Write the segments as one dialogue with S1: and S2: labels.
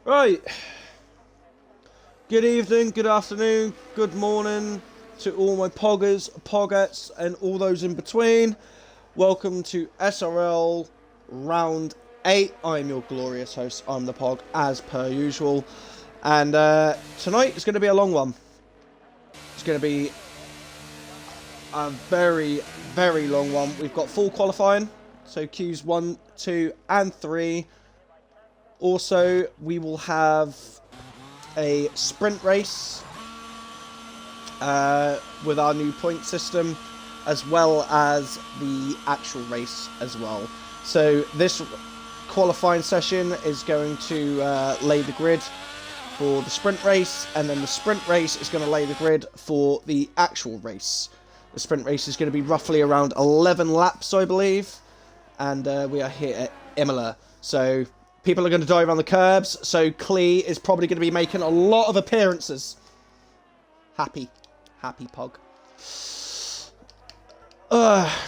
S1: Right. Good evening, good afternoon, good morning to all my poggers, poggettes, and all those in between. Welcome to SRL Round 8. I'm your glorious host, I'm the Pog, as per usual. And tonight is going to be a long one. It's going to be a very, very long one. We've got full qualifying, so Qs 1, 2, and 3. Also, we will have a sprint race with our new point system, as well as the actual race as well. So this qualifying session is going to lay the grid for the sprint race, and then the sprint race is going to lay the grid for the actual race. The sprint race is going to be roughly around 11 laps, I believe, and we are here at Imola. So people are going to die around the curbs, so Clee is probably going to be making a lot of appearances. Happy Pog.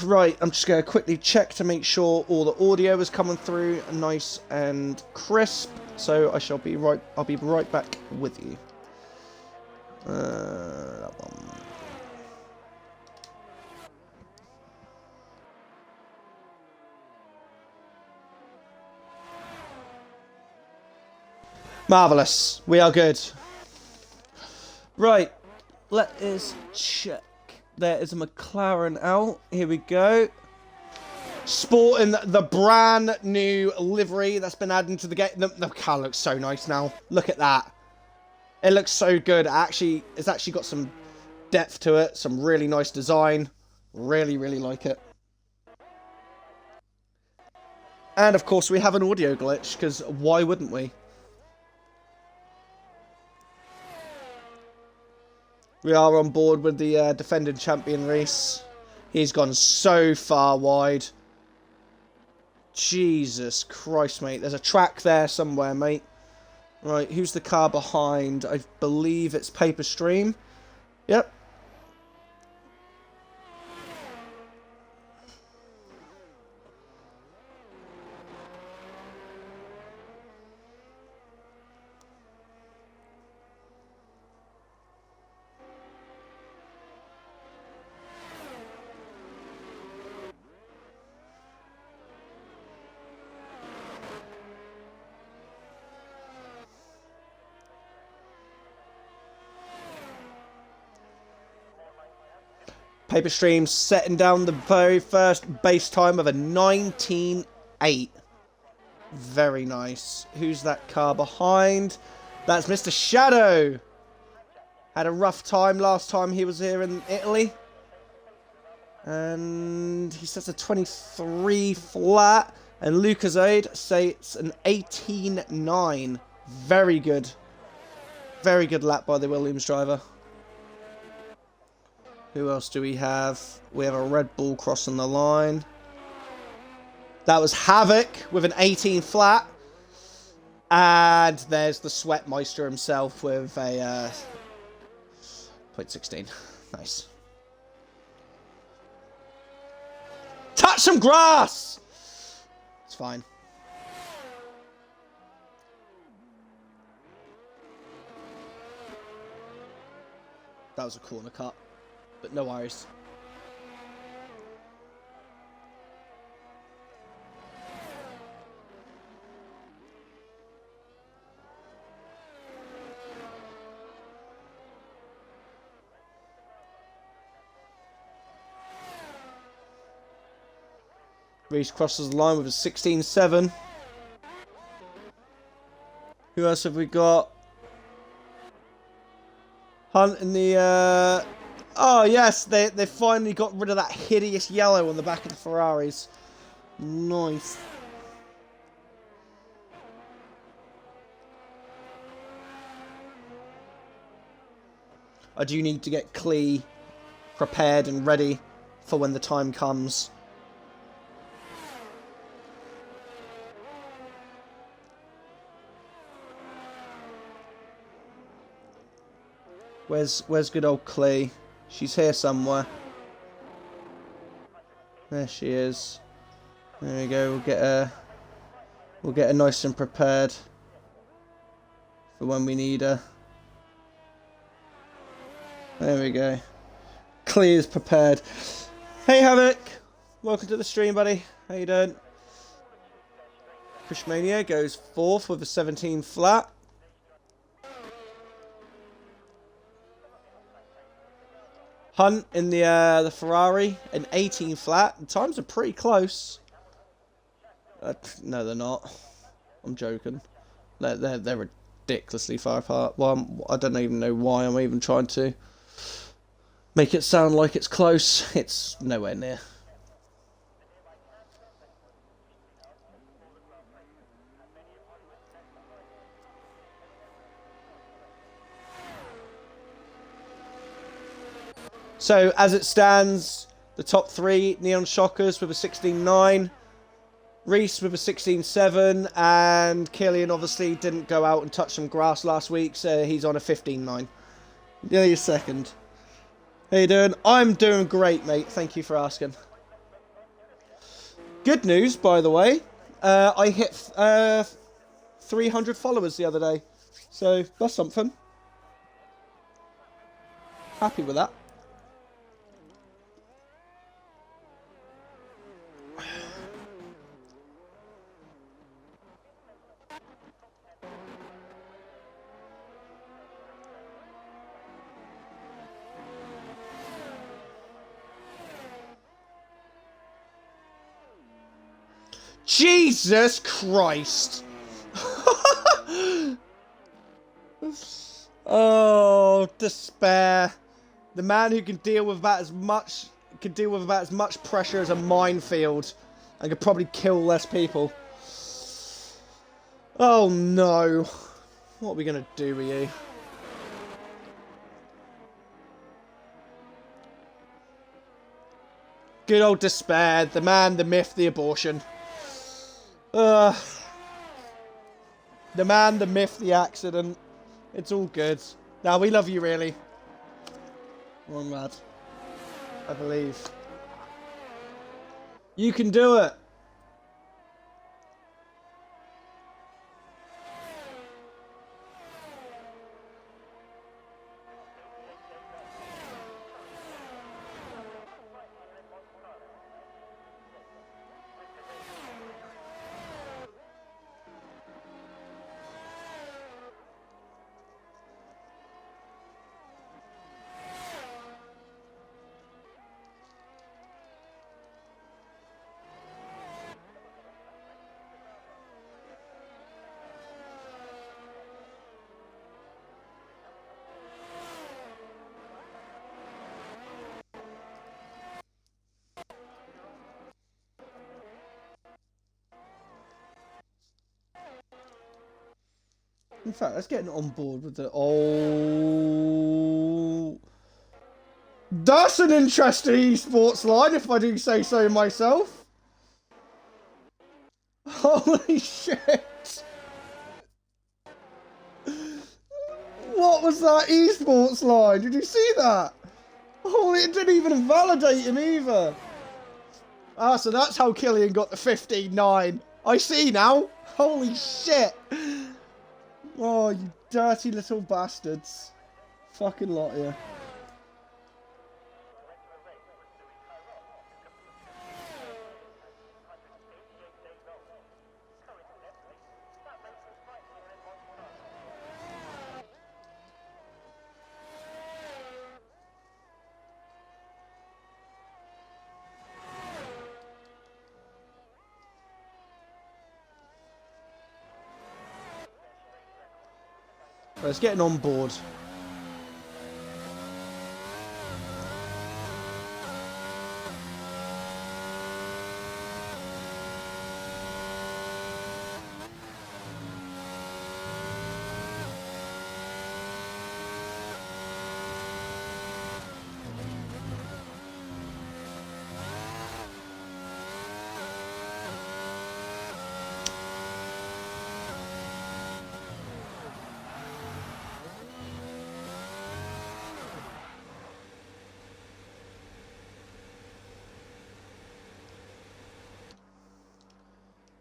S1: Right, I'm just going to quickly check to make sure all the audio is coming through nice and crisp. So I'll be right back with you. That one. Marvellous. We are good. Right. Let us check. There is a McLaren out. Here we go. Sporting the brand new livery that's been added to the game. The car looks so nice now. Look at that. It looks so good. It's actually got some depth to it. Some really nice design. Really, really like it. And of course we have an audio glitch, because why wouldn't we? We are on board with the defending champion Reese. He's gone so far wide. Jesus Christ, mate. There's a track there somewhere, mate. Right, who's the car behind? I believe it's Paper Stream. Yep. Paper Stream setting down the very first base time of a 19.8. Very nice. Who's that car behind? That's Mr. Shadow. Had a rough time last time he was here in Italy. And he sets a 23 flat. And Lucasade says an 18.9. Very good. Very good lap by the Williams driver. Who else do we have? We have a Red Bull crossing the line. That was Havoc with an 18 flat. And there's the Sweatmeister himself with a 0.16. Nice. Touch some grass! It's fine. That was a corner cut. But no worries. Reese crosses the line with a 16.7. Who else have we got? Hunt in the oh yes, they finally got rid of that hideous yellow on the back of the Ferraris. Nice. I do need to get Clee prepared and ready for when the time comes. Where's good old Clee? She's here somewhere. There she is. There we go, we'll get her We'll get her nice and prepared for when we need her. There we go. Clear's prepared. Hey Havoc, welcome to the stream, buddy. How you doing? Krishmania goes 4th with a 17 flat. Hunt in the Ferrari, an 18 flat. The times are pretty close. No, they're not. I'm joking. They're ridiculously far apart. Well, I don't even know why I'm even trying to make it sound like it's close. It's nowhere near. So, as it stands, the top 3, Neon Shockers with a 16.9, Reese with a 16.7, and Killian obviously didn't go out and touch some grass last week, so he's on a 15.9. Nearly a second. How you doing? I'm doing great, mate. Thank you for asking. Good news, by the way. I hit 300 followers the other day, so that's something. Happy with that. Jesus Christ! Oh, despair. The man who can deal with about as much pressure as a minefield and could probably kill less people. Oh no. What are we gonna do with you? Good old despair. The man, the myth, the abortion. The man, the myth, the accident. It's all good. Now, we love you, really. Come on, lad. I believe. You can do it. In fact, let's get on board with the... Oh... That's an interesting esports line, if I do say so myself. Holy shit. What was that esports line? Did you see that? Oh, it didn't even invalidate him either. Ah, so that's how Killian got the 15.9. I see now. Holy shit. Oh, you dirty little bastards. Fucking lot of you. Let's get on board.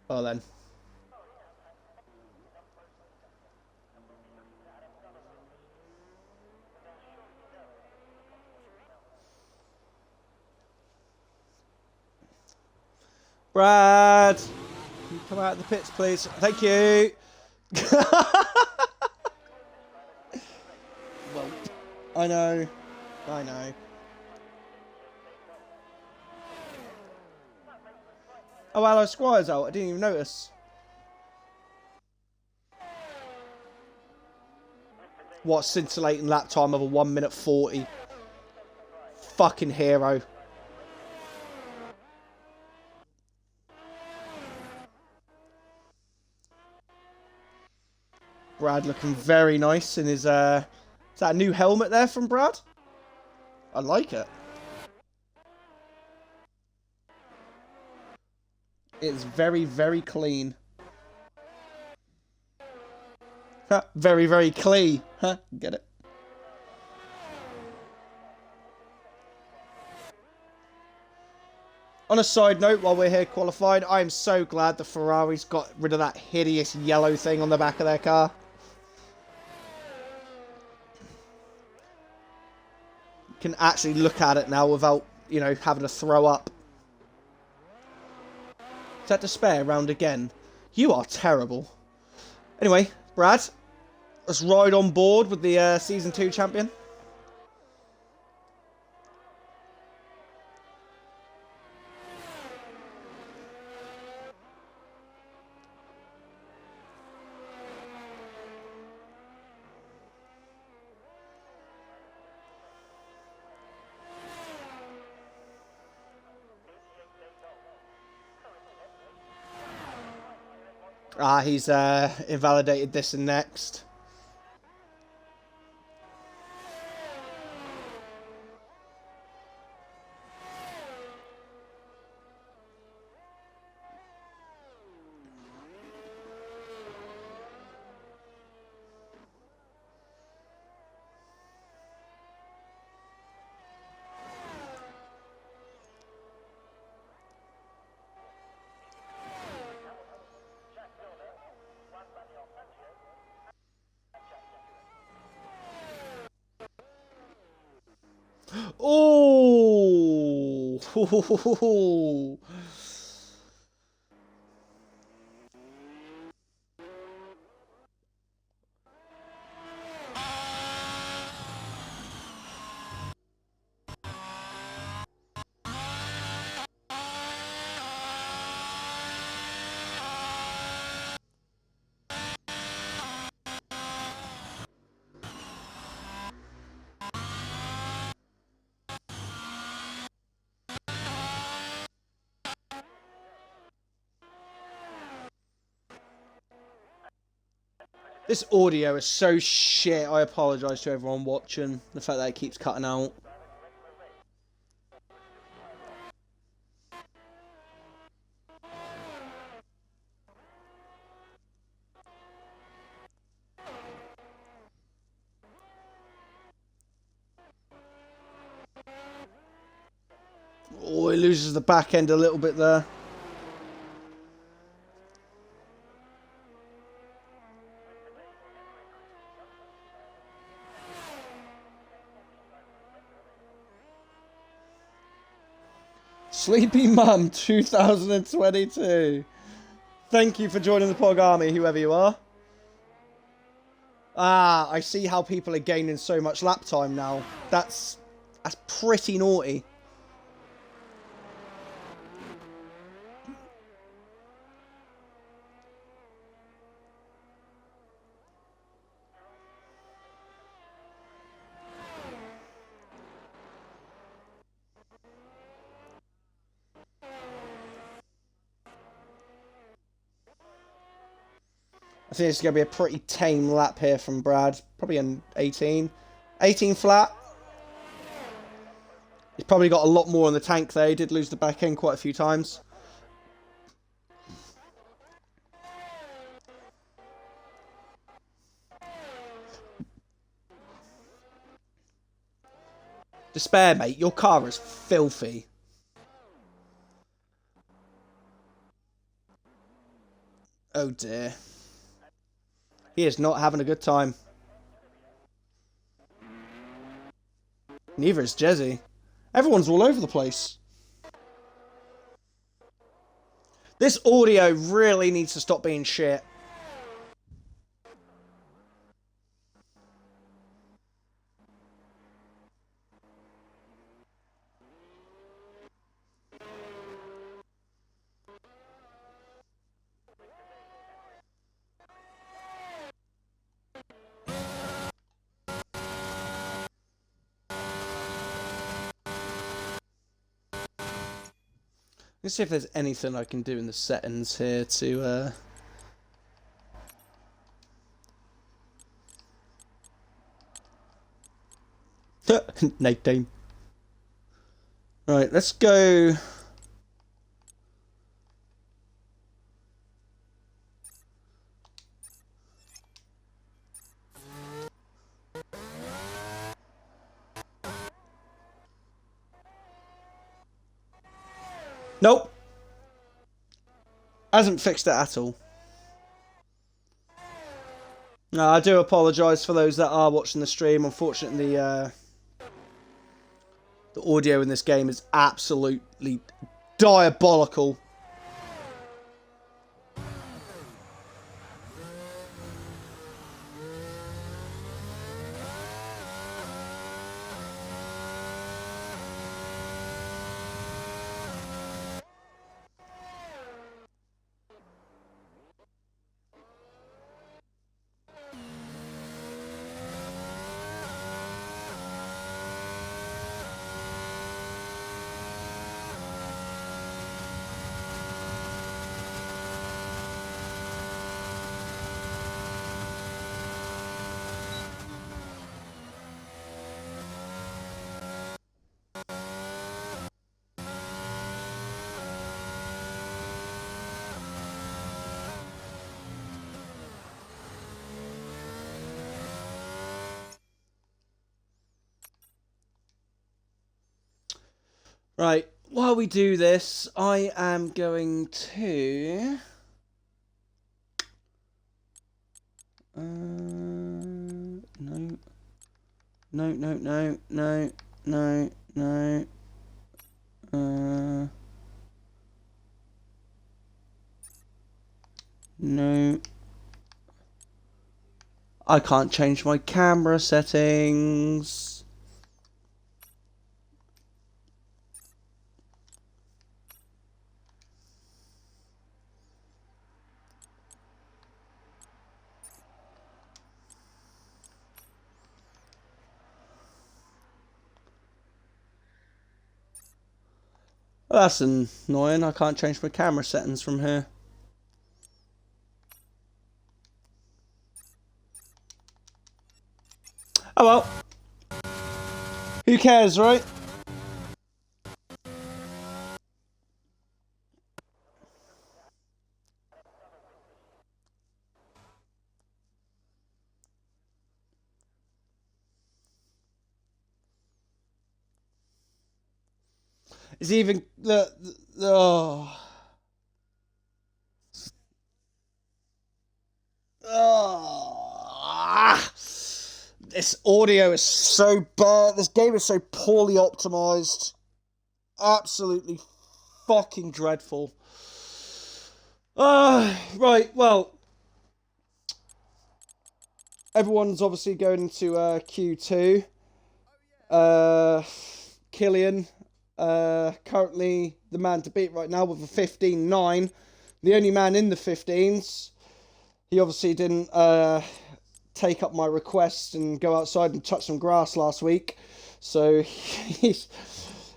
S1: Well then. Brad, can you come out of the pits, please? Thank you. Well, I know. I know. Oh, Aloe Squire's out. I didn't even notice. What scintillating lap time of a 1 minute 40. Fucking hero. Brad looking very nice in his, is that a new helmet there from Brad? I like it. It's very, very clean. Huh, very, very clean. Huh, get it? On a side note, while we're here qualified, I am so glad the Ferraris got rid of that hideous yellow thing on the back of their car. You can actually look at it now without, you know, having to throw up. Is that Despair round again? You are terrible. Anyway, Brad, let's ride on board with the Season 2 champion. Ah, he's invalidated this and next. Oh! This audio is so shit. I apologise to everyone watching. The fact that it keeps cutting out. Oh, it loses the back end a little bit there. Sleepy Mum 2022. Thank you for joining the Pog Army, whoever you are. Ah, I see how people are gaining so much lap time now. That's pretty naughty. I think it's going to be a pretty tame lap here from Brad. Probably an 18. 18 flat. He's probably got a lot more in the tank there. He did lose the back end quite a few times. Despair, mate. Your car is filthy. Oh dear. He is not having a good time. Neither is Jezzy. Everyone's all over the place. This audio really needs to stop being shit. Let's see if there's anything I can do in the settings here to night time. Right, let's go. Nope. Hasn't fixed it at all. No, I do apologise for those that are watching the stream. Unfortunately, the audio in this game is absolutely diabolical. Right, while we do this, I am going to... no. No, no, no, no, no, no. No. I can't change my camera settings. Well, that's annoying. I can't change my camera settings from here. Oh well. Who cares, right? It's even oh. Oh. This audio is so bad. This game is so poorly optimized. Absolutely fucking dreadful. Right, well. Everyone's obviously going into Q2. Killian, currently the man to beat right now with a 15-9. The only man in the 15s. He obviously didn't take up my request and go outside and touch some grass last week. So he's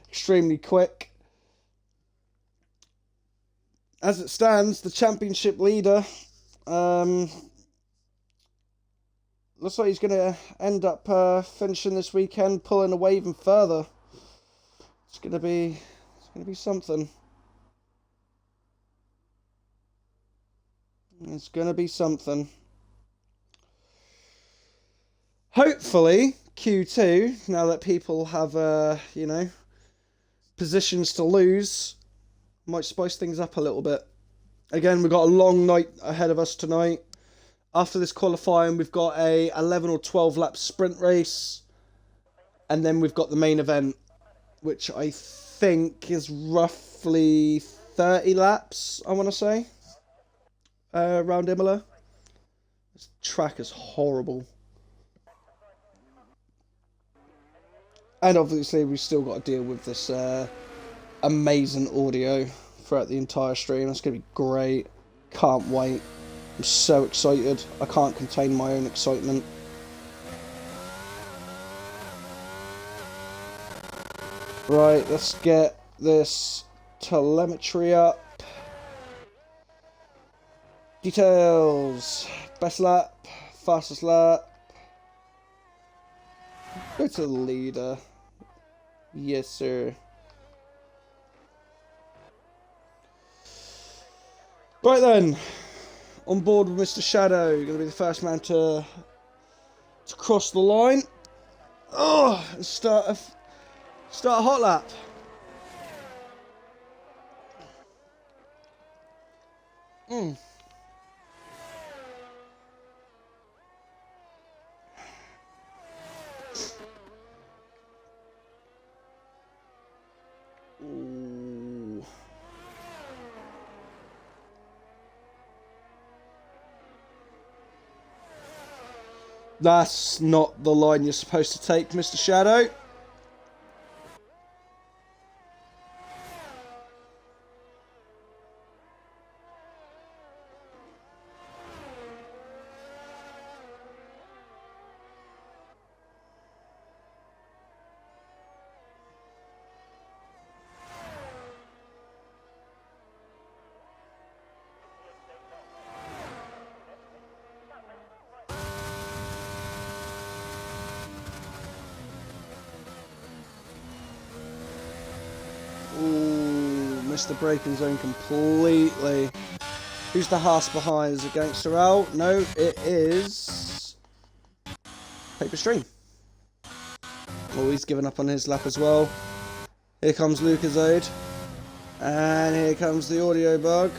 S1: extremely quick. As it stands, the championship leader looks like he's going to end up finishing this weekend, pulling away even further. It's going to be something. It's going to be something. Hopefully, Q2, now that people have, positions to lose, might spice things up a little bit. Again, we've got a long night ahead of us tonight. After this qualifying, we've got a 11 or 12 lap sprint race. And then we've got the main event, which I think is roughly 30 laps, I want to say, around Imola. This track is horrible. And obviously we've still got to deal with this amazing audio throughout the entire stream. It's going to be great. Can't wait. I'm so excited. I can't contain my own excitement. Right, let's get this telemetry up. Details. Best lap. Fastest lap. Go to the leader. Yes, sir. Right then. On board with Mr. Shadow. You're going to be the first man to cross the line. Oh, and start a hot lap. Ooh. That's not the line you're supposed to take, Mr. Shadow. Missed the braking zone completely. Who's the Haas behind? Is it SRL? No, it is Paper Stream. Oh, he's given up on his lap as well. Here comes Lucasade. And here comes the audio bug.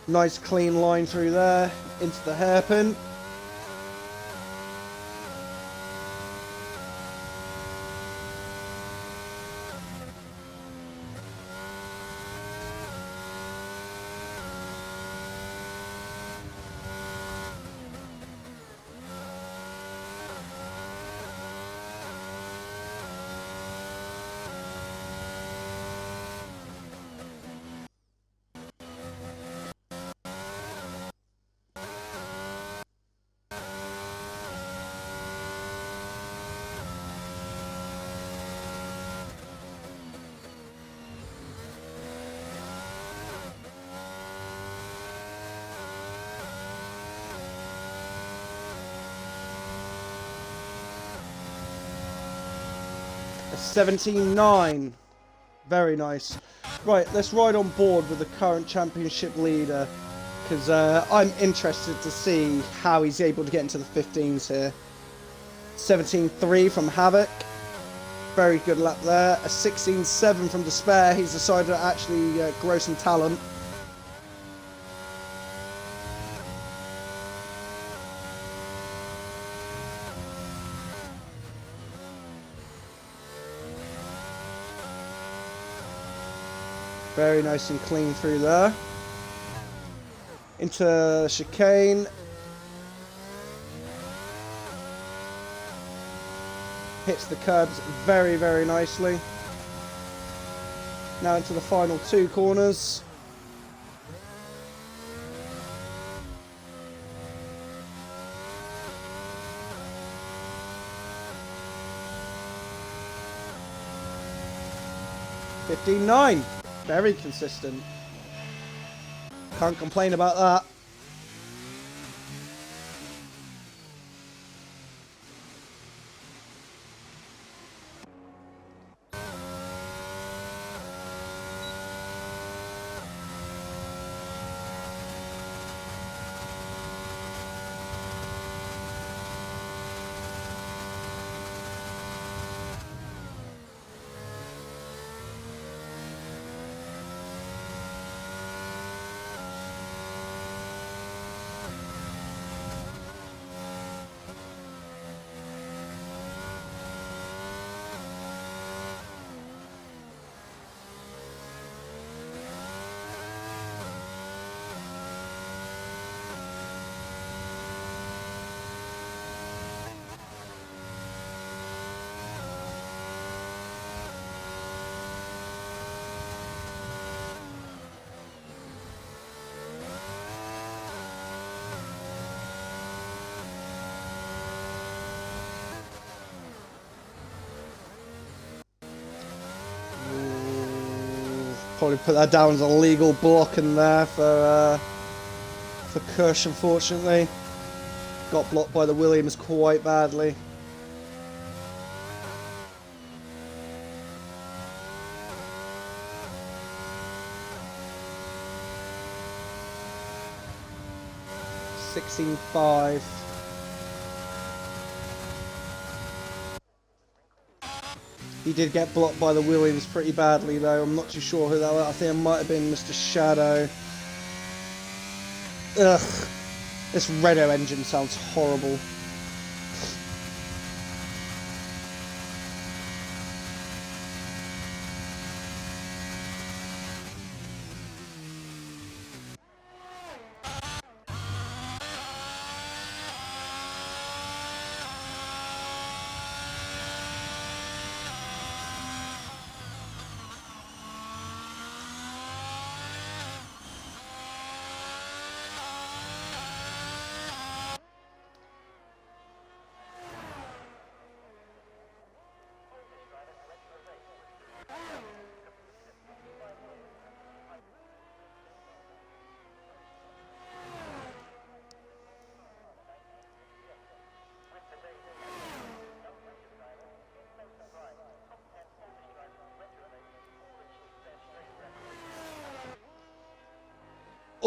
S1: Nice clean line through there into the hairpin. A 17.9. Very nice. Right, let's ride on board with the current championship leader, because I'm interested to see how he's able to get into the 15s here. 17.3 from Havoc. Very good lap there. A 16.7 from Despair. He's decided to actually grow some talent. Very nice and clean through there. Into chicane. Hits the curbs very, very nicely. Now into the final two corners. $15.9. Very consistent. Can't complain about that. probably put that down as a legal block in there for Kush, unfortunately. Got blocked by the Williams quite badly. $16.5. He did get blocked by the Williams pretty badly though. I'm not too sure who that was. I think it might have been Mr. Shadow. Ugh. This Renault engine sounds horrible.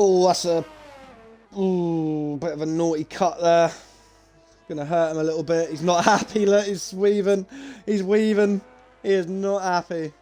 S1: Oh, that's a bit of a naughty cut there. Gonna hurt him a little bit. He's not happy. Look, he's weaving. He's weaving. He is not happy.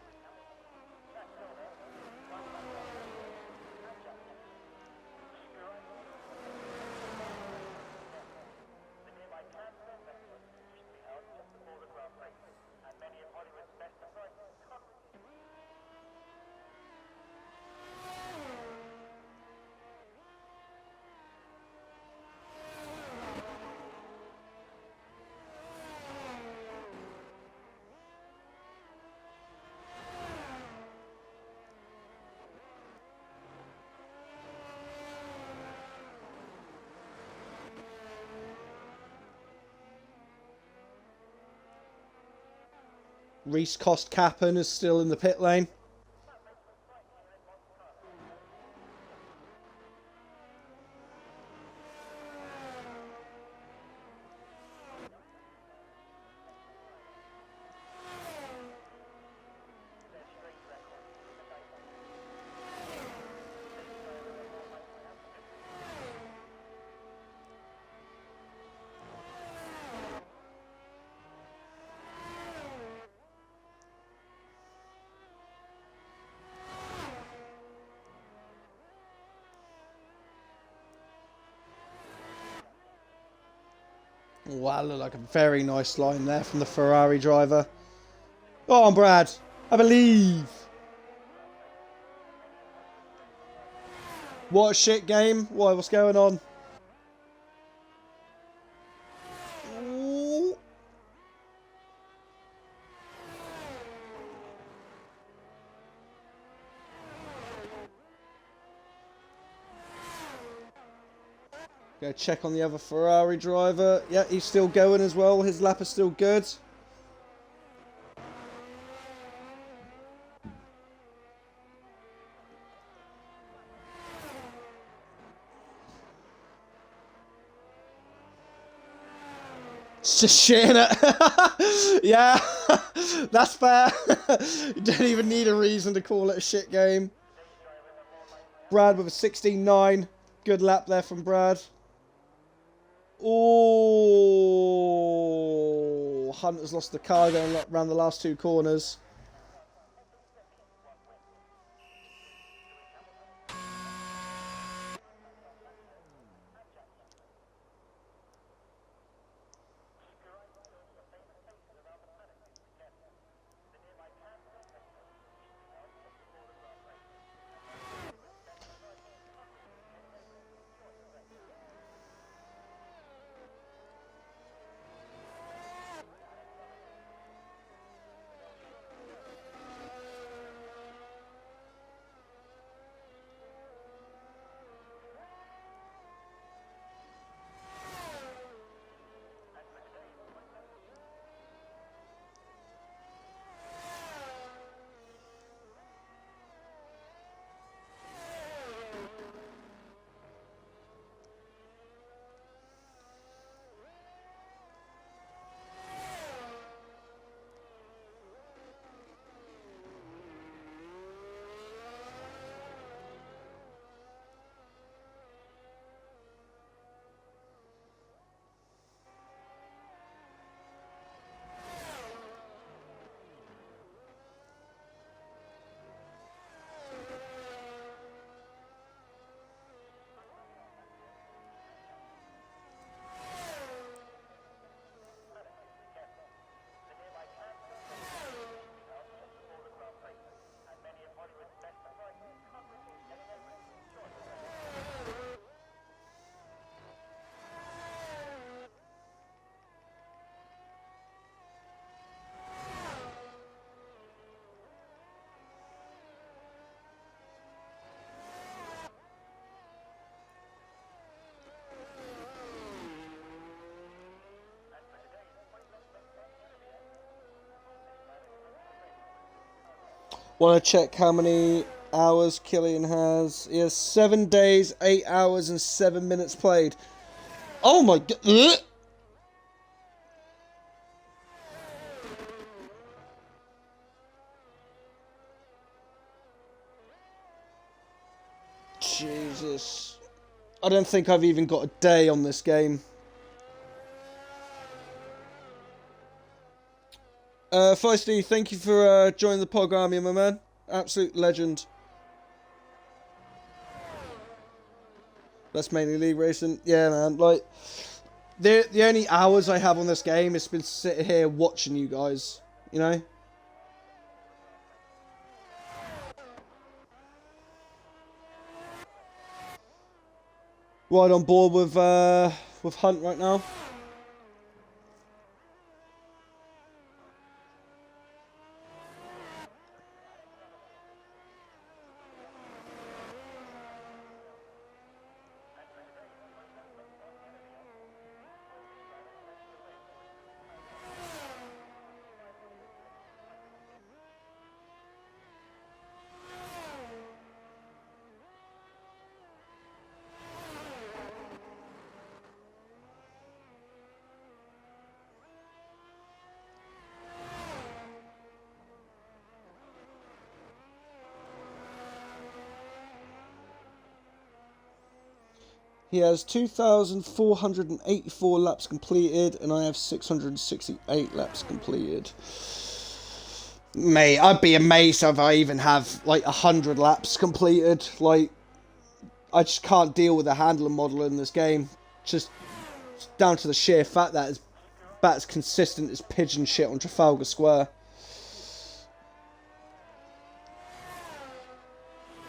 S1: Reese Cost Capon is still in the pit lane. Wow, looked like a very nice line there from the Ferrari driver. Go on, Brad. I believe. What a shit game. Why, what's going on? Ooh. Go check on the other Ferrari driver. Yeah, he's still going as well. His lap is still good. It's just shitting it. Yeah, that's fair. You don't even need a reason to call it a shit game. Brad with a 16.9. Good lap there from Brad. Oh, Hunter's lost the car going around the last two corners. Want to check how many hours Killian has? He has 7 days, 8 hours, and 7 minutes played. Oh my god! Jesus. I don't think I've even got a day on this game. Feisty, thank you for joining the Pog Army, my man. Absolute legend. That's mainly league racing. Yeah, man. Like, the only hours I have on this game has been sitting here watching you guys. You know? Right on board with Hunt right now. He has 2,484 laps completed, and I have 668 laps completed. Mate, I'd be amazed if I even have, like, 100 laps completed. Like, I just can't deal with the handler model in this game. Just down to the sheer fact that it's about as consistent as pigeon shit on Trafalgar Square.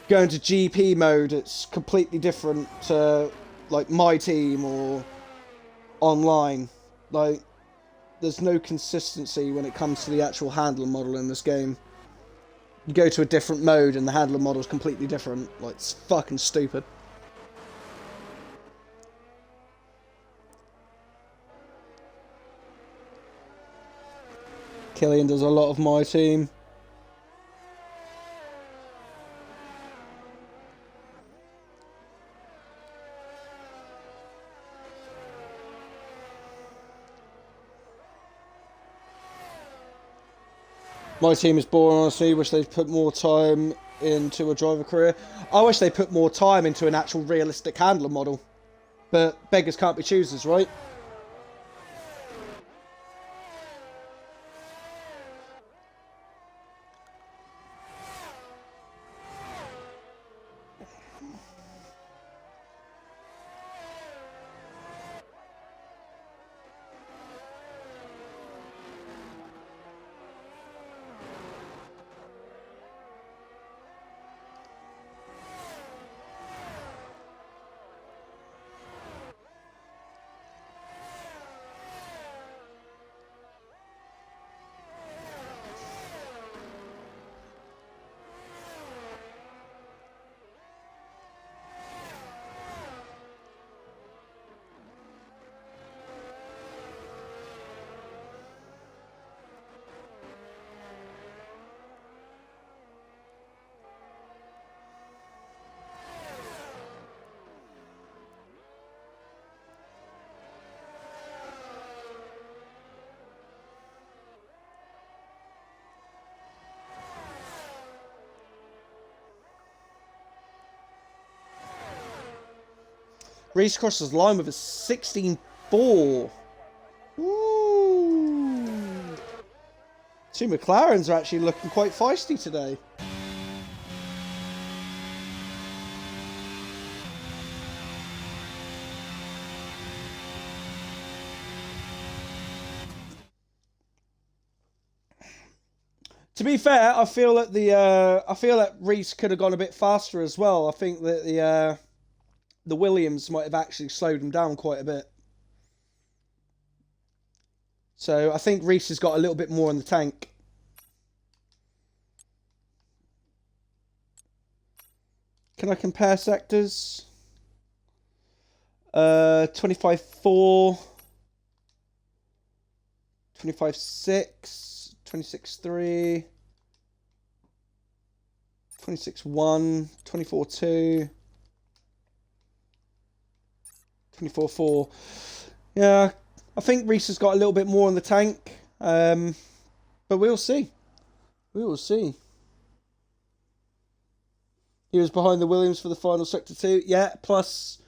S1: Going to GP mode, it's completely different to, like, my team or online. Like, there's no consistency when it comes to the actual handler model in this game. You go to a different mode and the handler model is completely different. Like, it's fucking stupid. Killian does a lot of my team. My team is boring, honestly. Wish they'd put more time into a driver career. I wish they put more time into an actual realistic handler model. But beggars can't be choosers, right? Reese crosses the line with a 16.4. Ooh. Two McLarens are actually looking quite feisty today. To be fair, I feel that Reese could have gone a bit faster as well. I think that the Williams might have actually slowed him down quite a bit. So I think Reese has got a little bit more in the tank. Can I compare sectors? 25.4, 25.6, 26.3. 26-1, 24-2, 24-4. Yeah, I think Reese has got a little bit more in the tank, but we'll see. We will see. He was behind the Williams for the final sector 2. Yeah, plus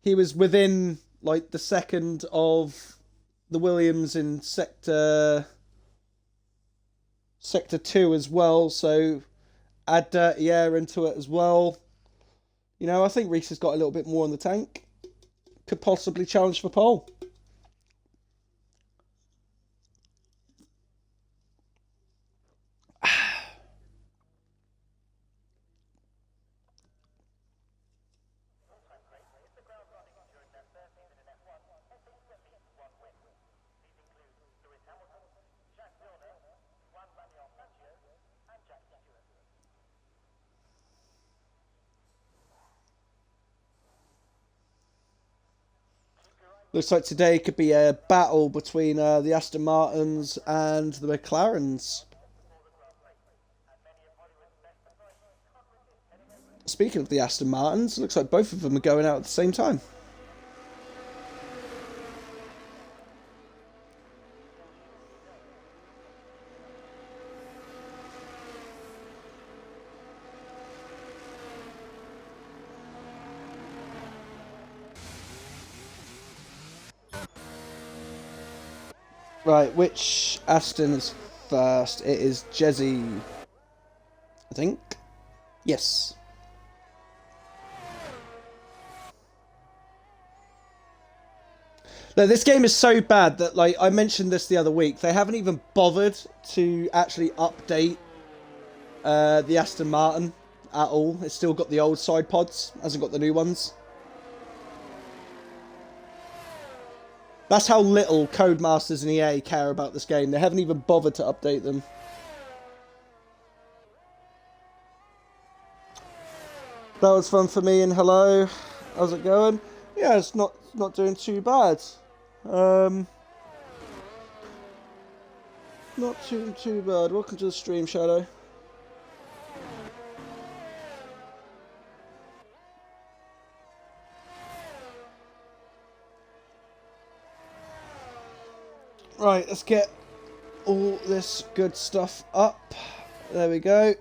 S1: he was within like the second of the Williams in sector 2 as well, so add dirty air into it as well. You know, I think Reese has got a little bit more in the tank. Could possibly challenge for pole. Looks like today could be a battle between the Aston Martins and the McLarens. Speaking of the Aston Martins, looks like both of them are going out at the same time. Right, which Aston is first? It is Jezzy, I think. Yes. No, this game is so bad that, like, I mentioned this the other week. They haven't even bothered to actually update the Aston Martin at all. It's still got the old side pods, hasn't got the new ones. That's how little Codemasters and EA care about this game. They haven't even bothered to update them. That was fun for me, and hello. How's it going? Yeah, it's not doing too bad. Not too bad. Welcome to the stream, Shadow. Right, let's get all this good stuff up. There we go.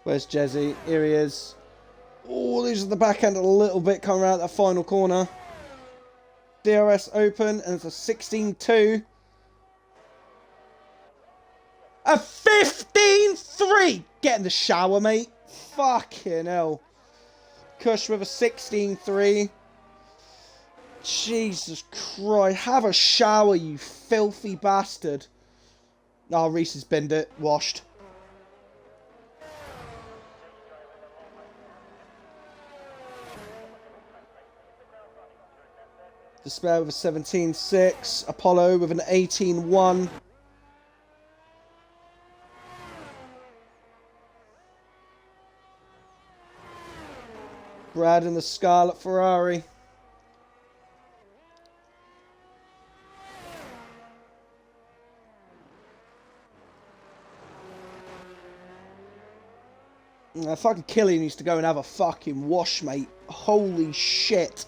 S1: Where's Jezzy? Here he is. Oh, these are the back end a little bit coming around that final corner. DRS open, and it's a 16-2. A 15-3! Get in the shower, mate. Fucking hell. Kush with a 16-3. Jesus Christ. Have a shower, you filthy bastard. Oh, Reese has binned it. Washed. Despair with a 17-6. Apollo with an 18-1. Brad in the Scarlet Ferrari. Fucking Killian needs to go and have a fucking wash, mate. Holy shit.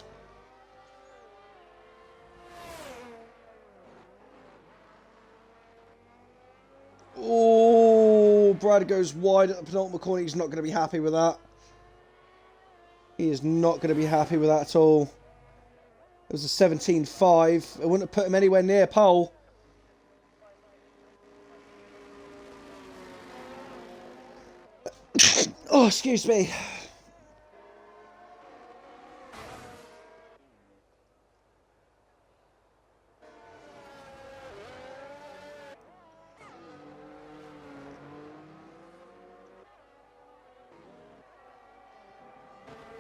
S1: Oh, Brad goes wide at the penultimate corner. He's not going to be happy with that. He is not going to be happy with that at all. It was a 17.5. It wouldn't have put him anywhere near pole. Oh, excuse me.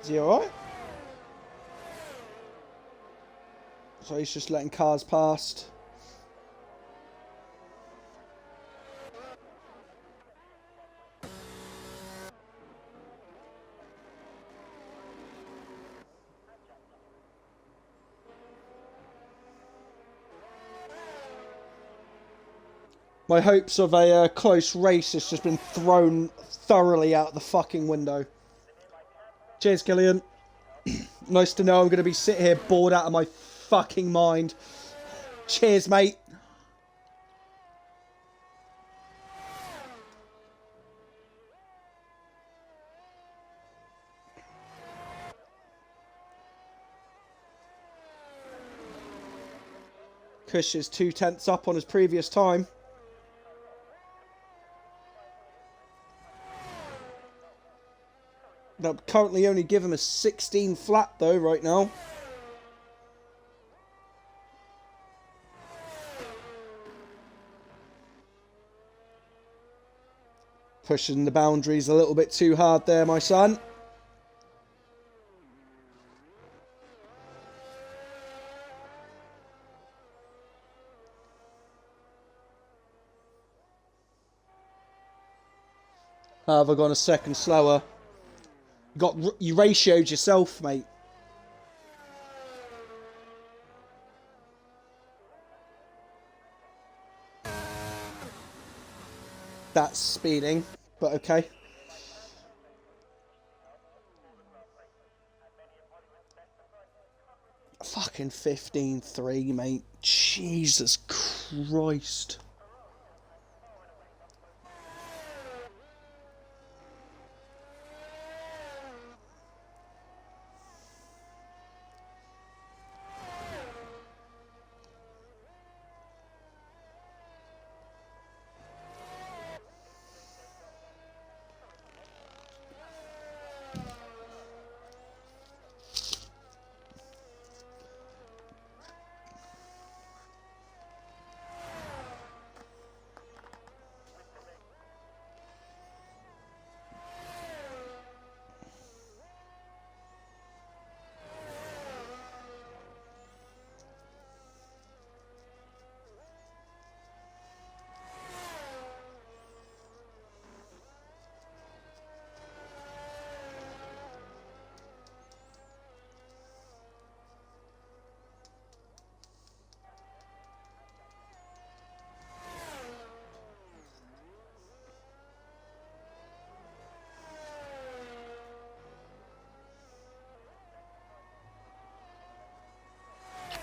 S1: Is he alright? So he's just letting cars past. My hopes of a close race has just been thrown thoroughly out the fucking window. Cheers, Killian. Nice to know I'm going to be sitting here bored out of my fucking mind. Cheers, mate. Kush is 2/10 up on his previous time. They'll currently only give him a 16 flat though right now. Pushing the boundaries a little bit too hard there, my son. Have I gone a second slower? You ratioed yourself, mate. That's speeding, but okay. Fucking 15.3, mate. Jesus Christ.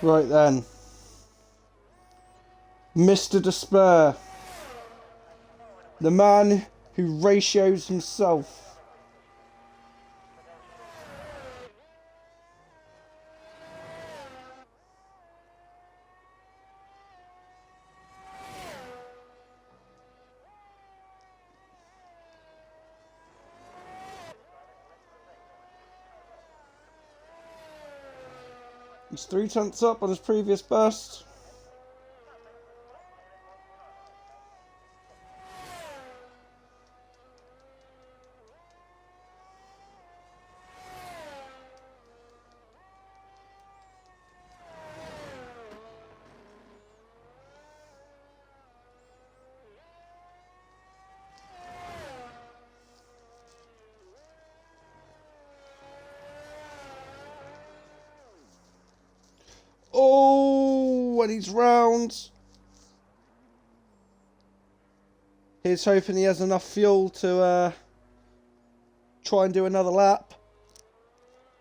S1: Right then. Mr. Despair. The man who ratios himself. He's 3/10 up on his previous burst. Oh, when he's round. He's hoping he has enough fuel to try and do another lap.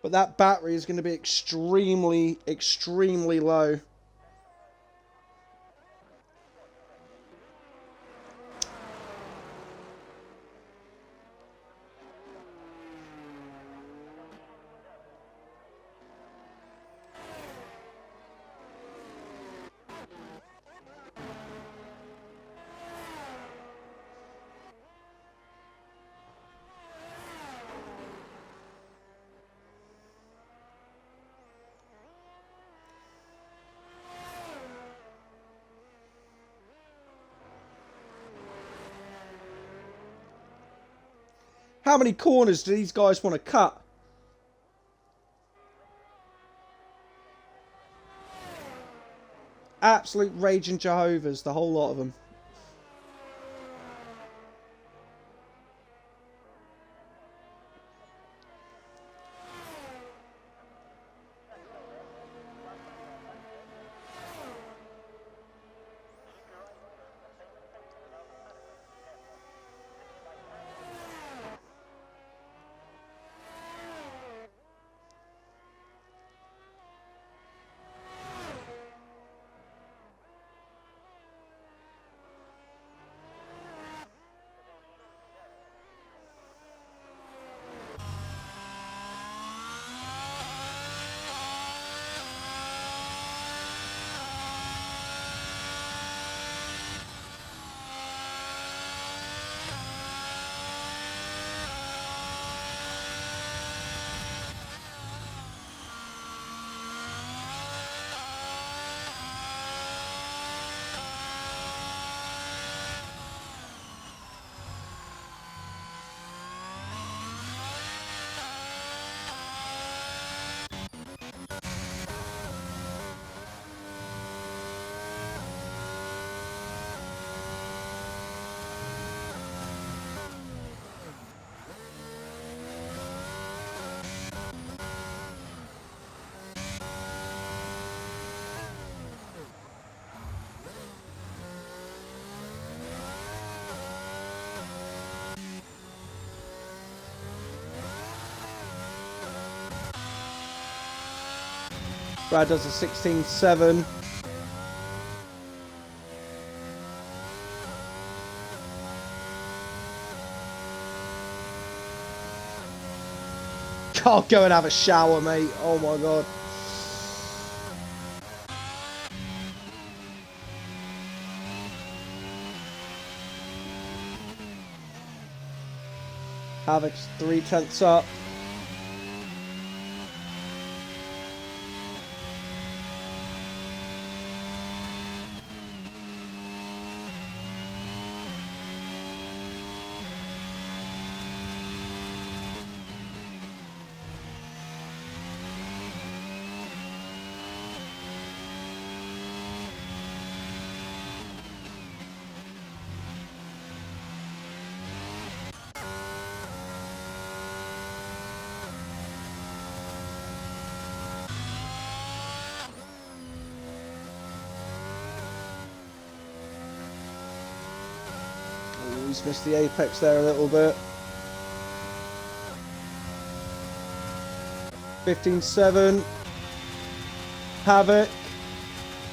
S1: But that battery is going to be extremely, extremely low. How many corners do these guys want to cut? Absolute raging Jehovah's, the whole lot of them. Brad does a 16.7. Can't go and have a shower, mate. Oh my god. Havoc's 3/10 up. He's missed the apex there a little bit. 15.7. Havoc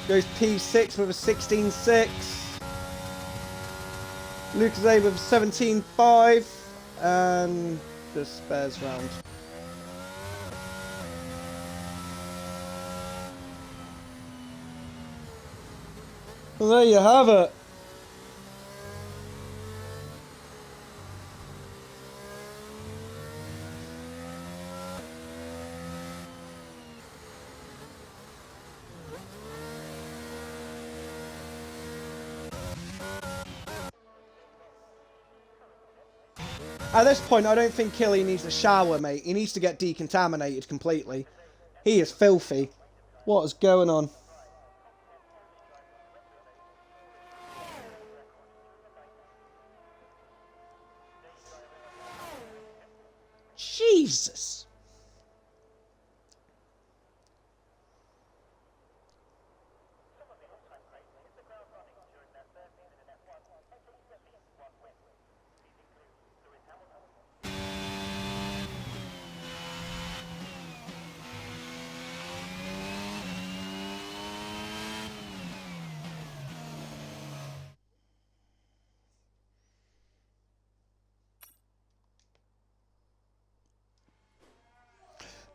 S1: goes P6 with a 16.6. Lucas A with a 17.5. And just spares round. Well, there you have it. At this point, I don't think Killy needs a shower, mate. He needs to get decontaminated completely. He is filthy. What is going on? Jesus.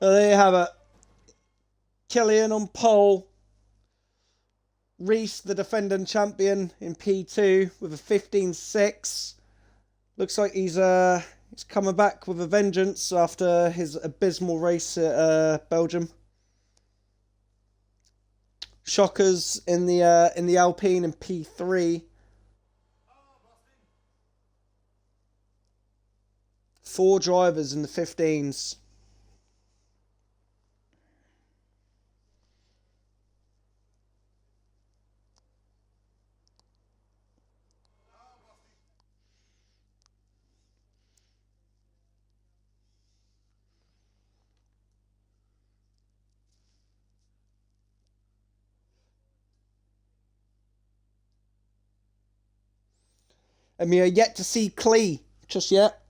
S1: There you have it. Killian on pole. Reese, the defending champion, in P2 with a 15.6. Looks like he's coming back with a vengeance after his abysmal race at Belgium. Shockers in the Alpine in P3. 4 drivers in the 15s. And we are yet to see Klee just yet.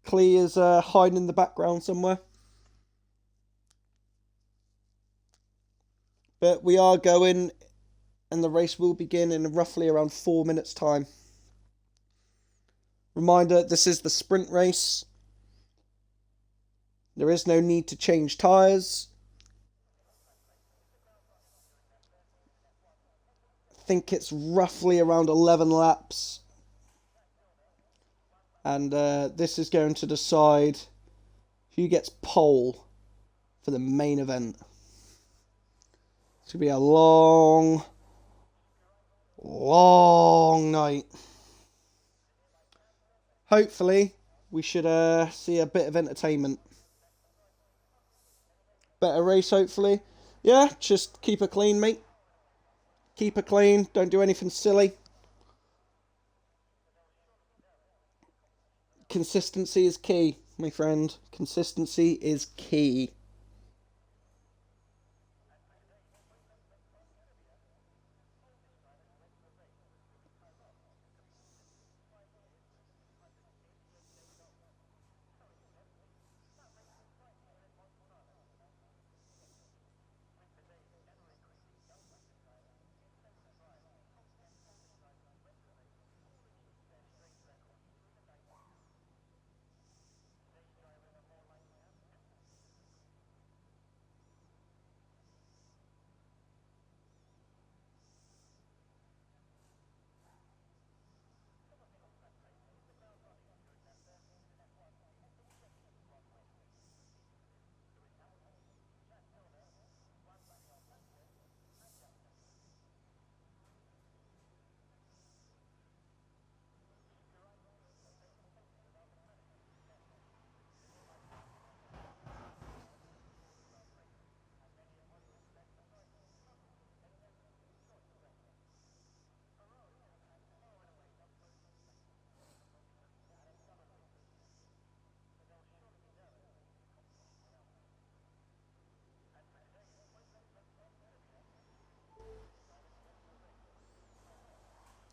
S1: Klee is hiding in the background somewhere. But we are going, and the race will begin in roughly around 4 minutes' time. Reminder, this is the sprint race. There is no need to change tyres. I think it's roughly around 11 laps. And this is going to decide who gets pole for the main event. It's going to be a long, long night. Hopefully, we should see a bit of entertainment. Better race, hopefully. Yeah, just keep it clean, mate. Keep it clean. Don't do anything silly. Consistency is key, my friend. Consistency is key.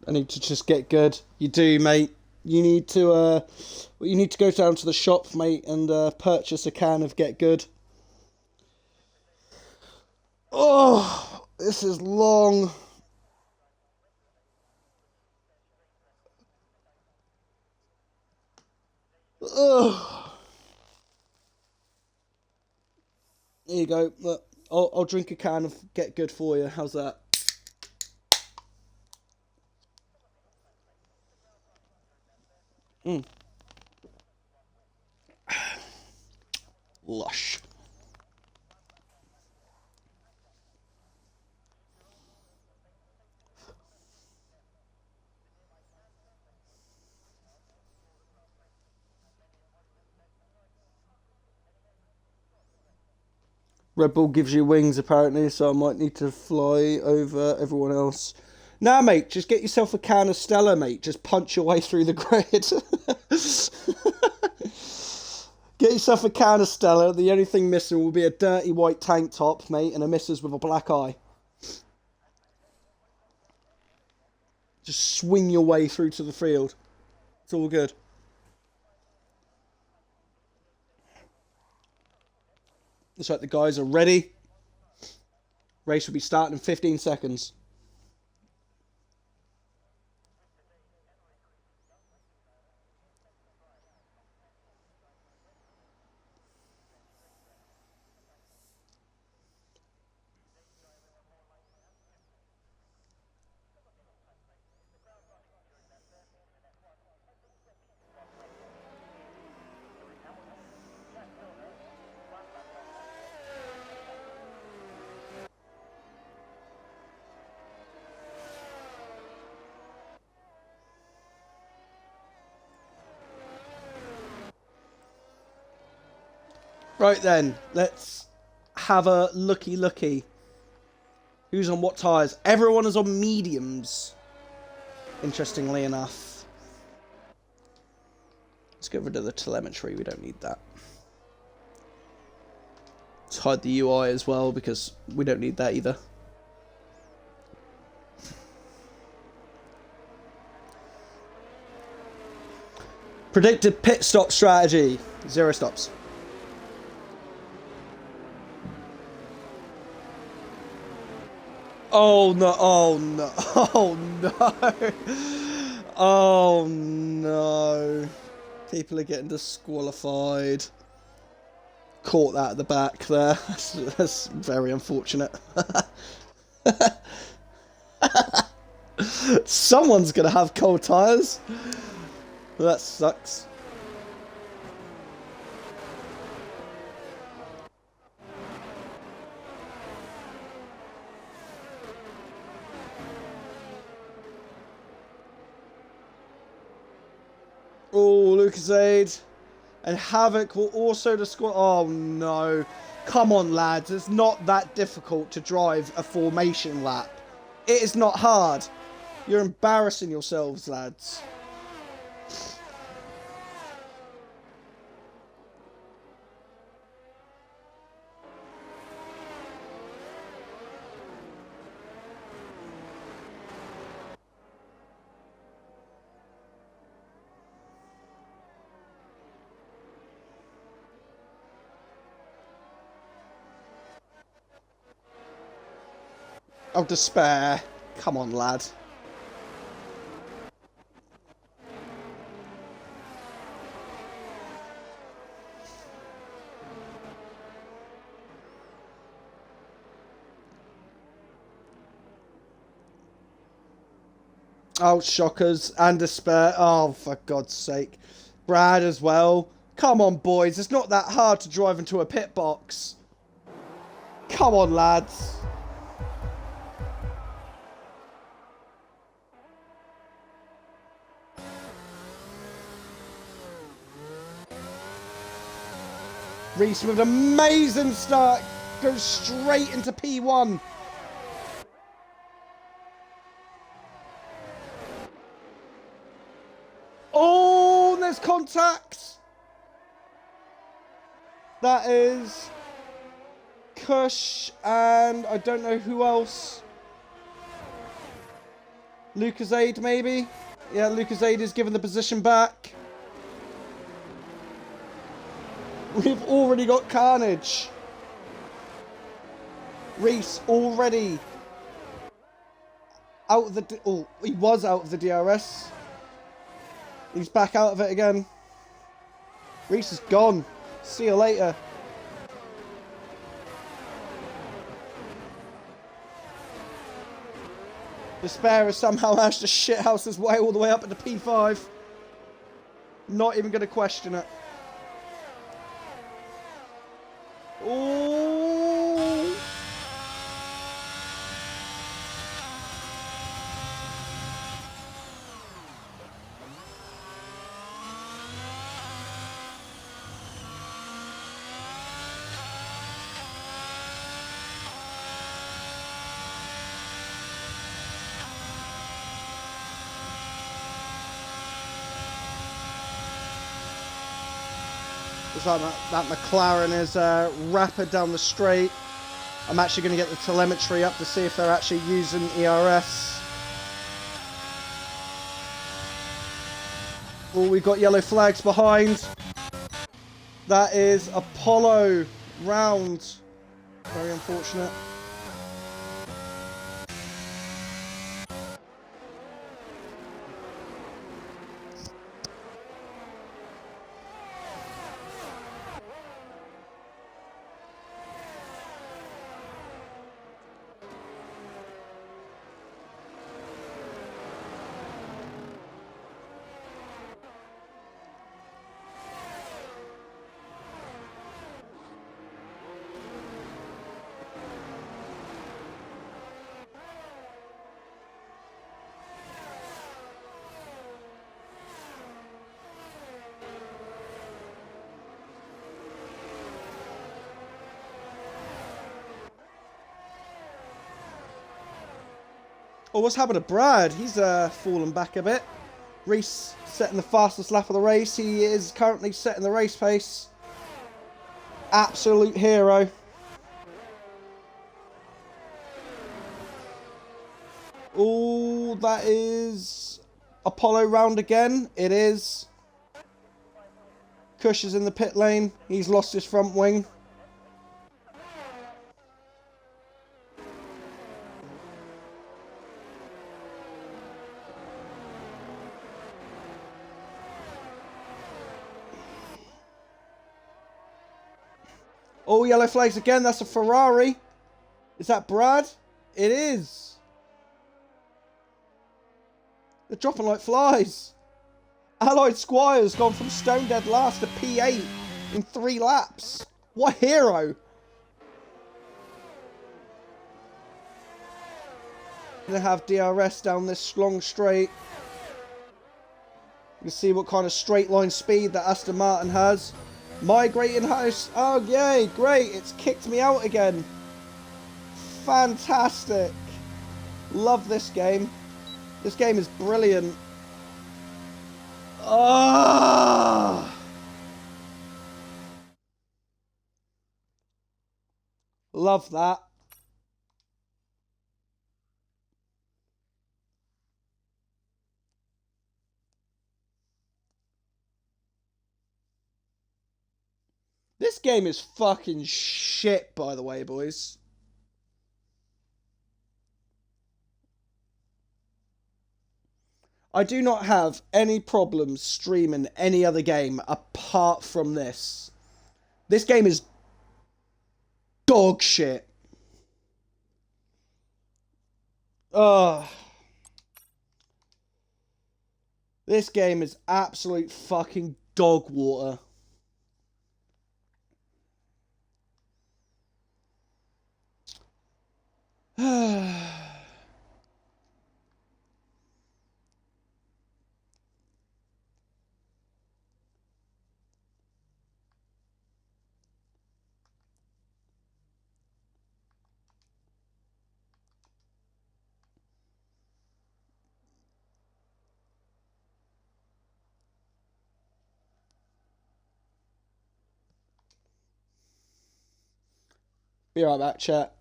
S1: I need to just get good. You do, mate. You need to go down to the shop, mate, and purchase a can of Get Good. Oh, this is long. Ugh. There you go. Look, I'll drink a can of Get Good for you. How's that? Mm. Lush. Red Bull gives you wings, apparently, so I might need to fly over everyone else. Nah, mate, just get yourself a can of Stella, mate. Just punch your way through the grid. Get yourself a can of Stella. The only thing missing will be a dirty white tank top, mate, and a missus with a black eye. Just swing your way through to the field. It's all good. Looks like the guys are ready. Race will be starting in 15 seconds. Right then, let's have a looky. Who's on what tyres? Everyone is on mediums. Interestingly enough. Let's get rid of the telemetry. We don't need that. Let's hide the UI as well because we don't need that either. Predicted pit stop strategy. 0 stops. Oh no, oh no, oh no. Oh no. People are getting disqualified. Caught that at the back there. That's very unfortunate. Someone's going to have cold tyres. That sucks. Oh, Lucasade. And Havoc will also disqualify. Oh no. Come on, lads. It's not that difficult to drive a formation lap. It is not hard. You're embarrassing yourselves, lads. Oh, despair. Come on, lad. Oh, shockers and despair. Oh, for God's sake. Brad as well. Come on, boys. It's not that hard to drive into a pit box. Come on, lads. Reese with an amazing start. Goes straight into P1. Oh, there's contact. That is Kush and I don't know who else. Lucasade maybe? Yeah, Lucasade is given the position back. We've already got carnage. Reese already out of the... Oh, he was out of the DRS. He's back out of it again. Reese is gone. See you later. Despair has somehow managed to shithouse his way all the way up into P5. Not even going to question it. Oh! Looks like that McLaren is rapid down the straight. I'm actually going to get the telemetry up to see if they're actually using ERS. Oh, we've got yellow flags behind. That is Apollo round. Very unfortunate. Oh, what's happened to Brad? He's fallen back a bit. Reese setting the fastest lap of the race. He is currently setting the race pace. Absolute hero. Oh, that is Apollo round again. It is. Cush is in the pit lane. He's lost his front wing. Oh, yellow flags again. That's a Ferrari. Is that Brad? It is. They're dropping like flies. Allied Squire's gone from stone dead last to P8 in 3 laps. What hero. Gonna have DRS down this long straight. You can see what kind of straight line speed that Aston Martin has. Migrating house. Oh, yay. Great. It's kicked me out again. Fantastic. Love this game. This game is brilliant. Oh! Love that. This game is fucking shit, by the way, boys. I do not have any problems streaming any other game apart from this. This game is dog shit. Ugh. This game is absolute fucking dog water. Be right back, chat.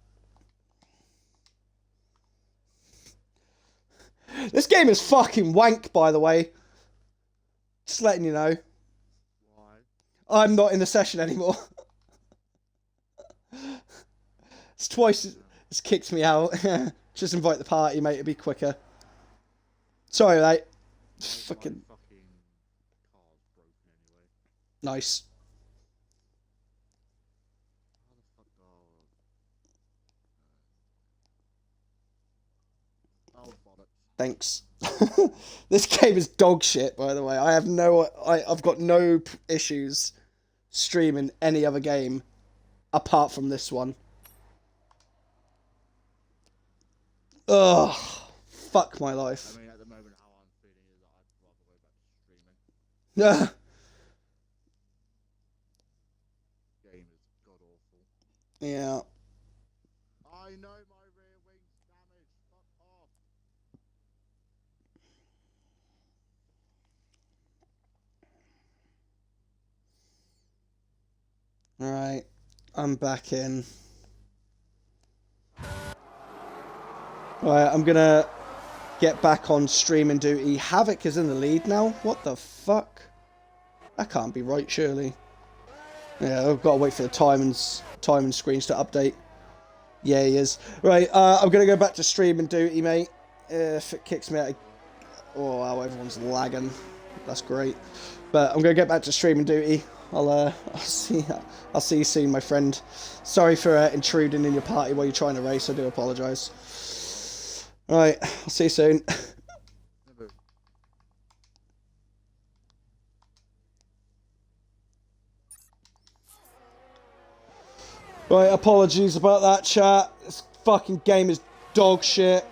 S1: This game is fucking wank, by the way. Just letting you know.
S2: Why?
S1: I'm not in the session anymore. It's twice. It's kicked me out. Just invite the party, mate. It'll be quicker. Sorry, mate. Fucking
S2: car's broken anyway.
S1: nice.
S2: How the fuck? Oh, bollocks.
S1: Thanks. This game is dog shit, by the way. I've got no issues streaming any other game apart from this one. Ugh. Fuck my life.
S2: I mean, at the moment, how I'm feeling is that I'd rather go back to streaming.
S1: Yeah.
S2: Game is god awful.
S1: Yeah.
S2: I know my rear wing's damaged. Fuck off.
S1: Alright. I'm back in. Alright, I'm gonna get back on streaming duty. Havoc is in the lead now? What the fuck? That can't be right, surely. Yeah, I've got to wait for the timing screens to update. Yeah, he is. Right, I'm gonna go back to streaming duty, mate. If it kicks me out. Oh, wow, everyone's lagging. That's great. But I'm gonna get back to streaming duty. I'll see you soon, my friend. Sorry for intruding in your party while you're trying to race. I do apologise. Right, I'll see you soon.
S2: Never.
S1: Right, apologies about that, chat. This fucking game is dog shit.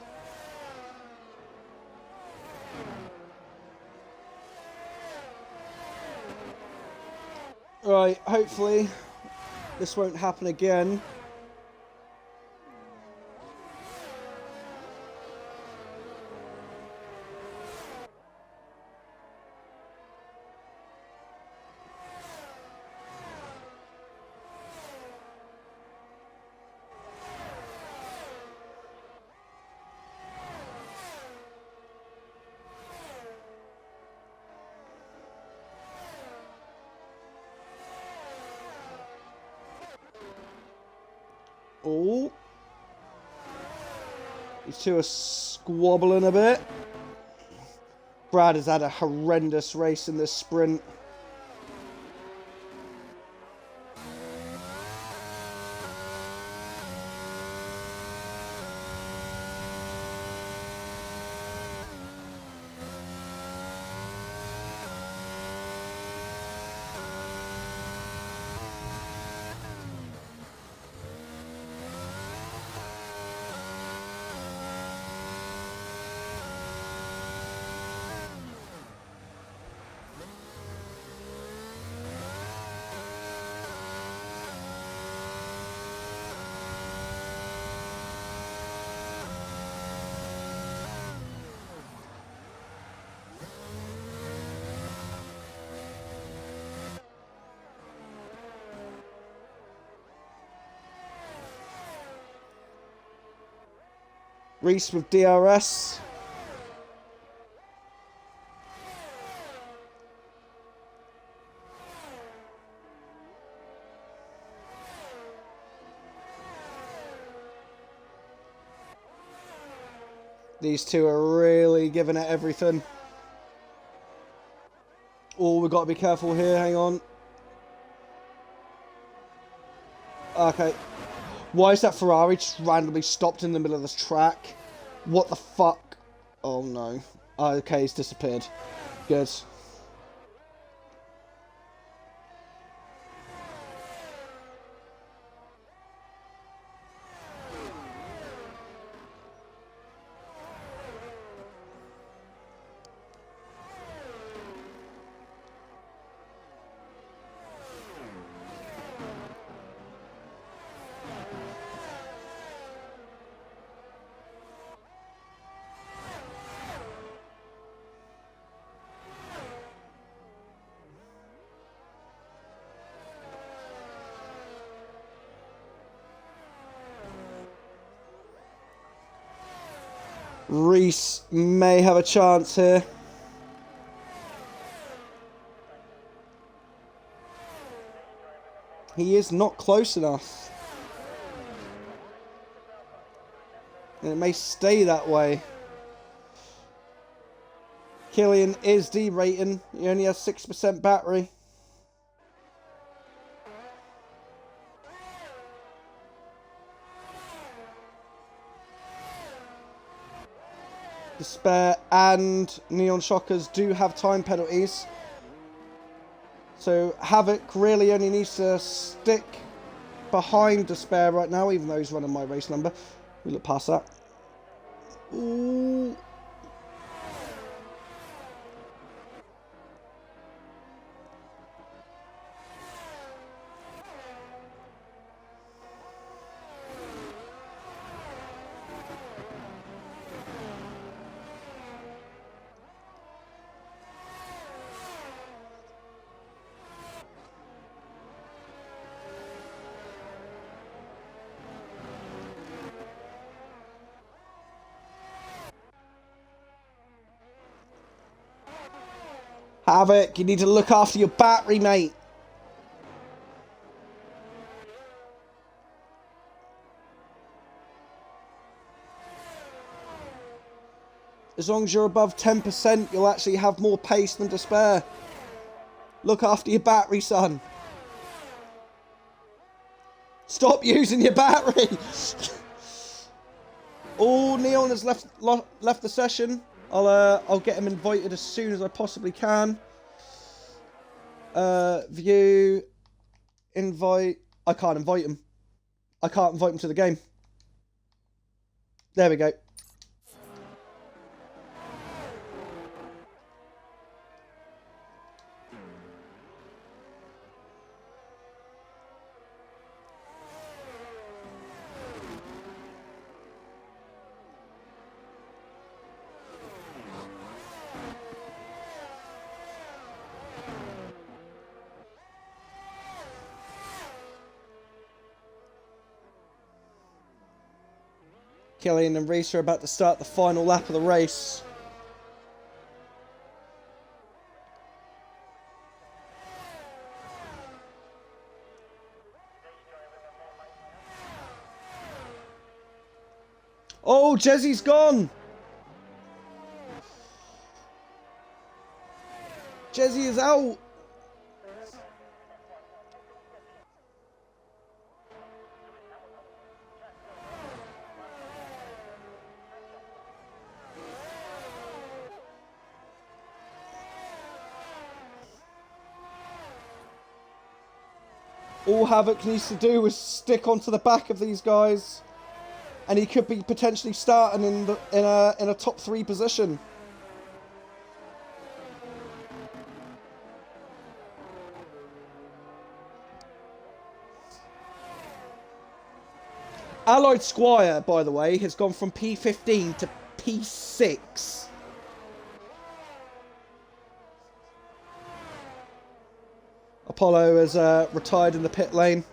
S1: Right, hopefully this won't happen again. Oh. These two are squabbling a bit. Brad has had a horrendous race in this sprint. Reese with DRS. These two are really giving it everything. Oh, we've got to be careful here. Hang on. Okay. Why is that Ferrari just randomly stopped in the middle of this track? What the fuck? Oh no. Okay, it's disappeared. Good. Reese may have a chance here. He is not close enough. And it may stay that way. Killian is derating. He only has 6% battery. Despair and Neon Shockers do have time penalties. So Havoc really only needs to stick behind Despair right now, even though he's running my race number. We look past that. Ooh. Havoc, you need to look after your battery, mate. As long as you're above 10%, you'll actually have more pace than Despair. Look after your battery, son. Stop using your battery. Oh, Neon has left the session. I'll get him invited as soon as I possibly can. View, invite. I can't invite him. I can't invite him to the game. There we go. Killian and Reese are about to start the final lap of the race. Oh, Jezzy's gone. Jezzy is out. All Havoc needs to do is stick onto the back of these guys, and he could be potentially starting in a top 3 position. Allied Squire, by the way, has gone from P15 to P6. Apollo has retired in the pit lane.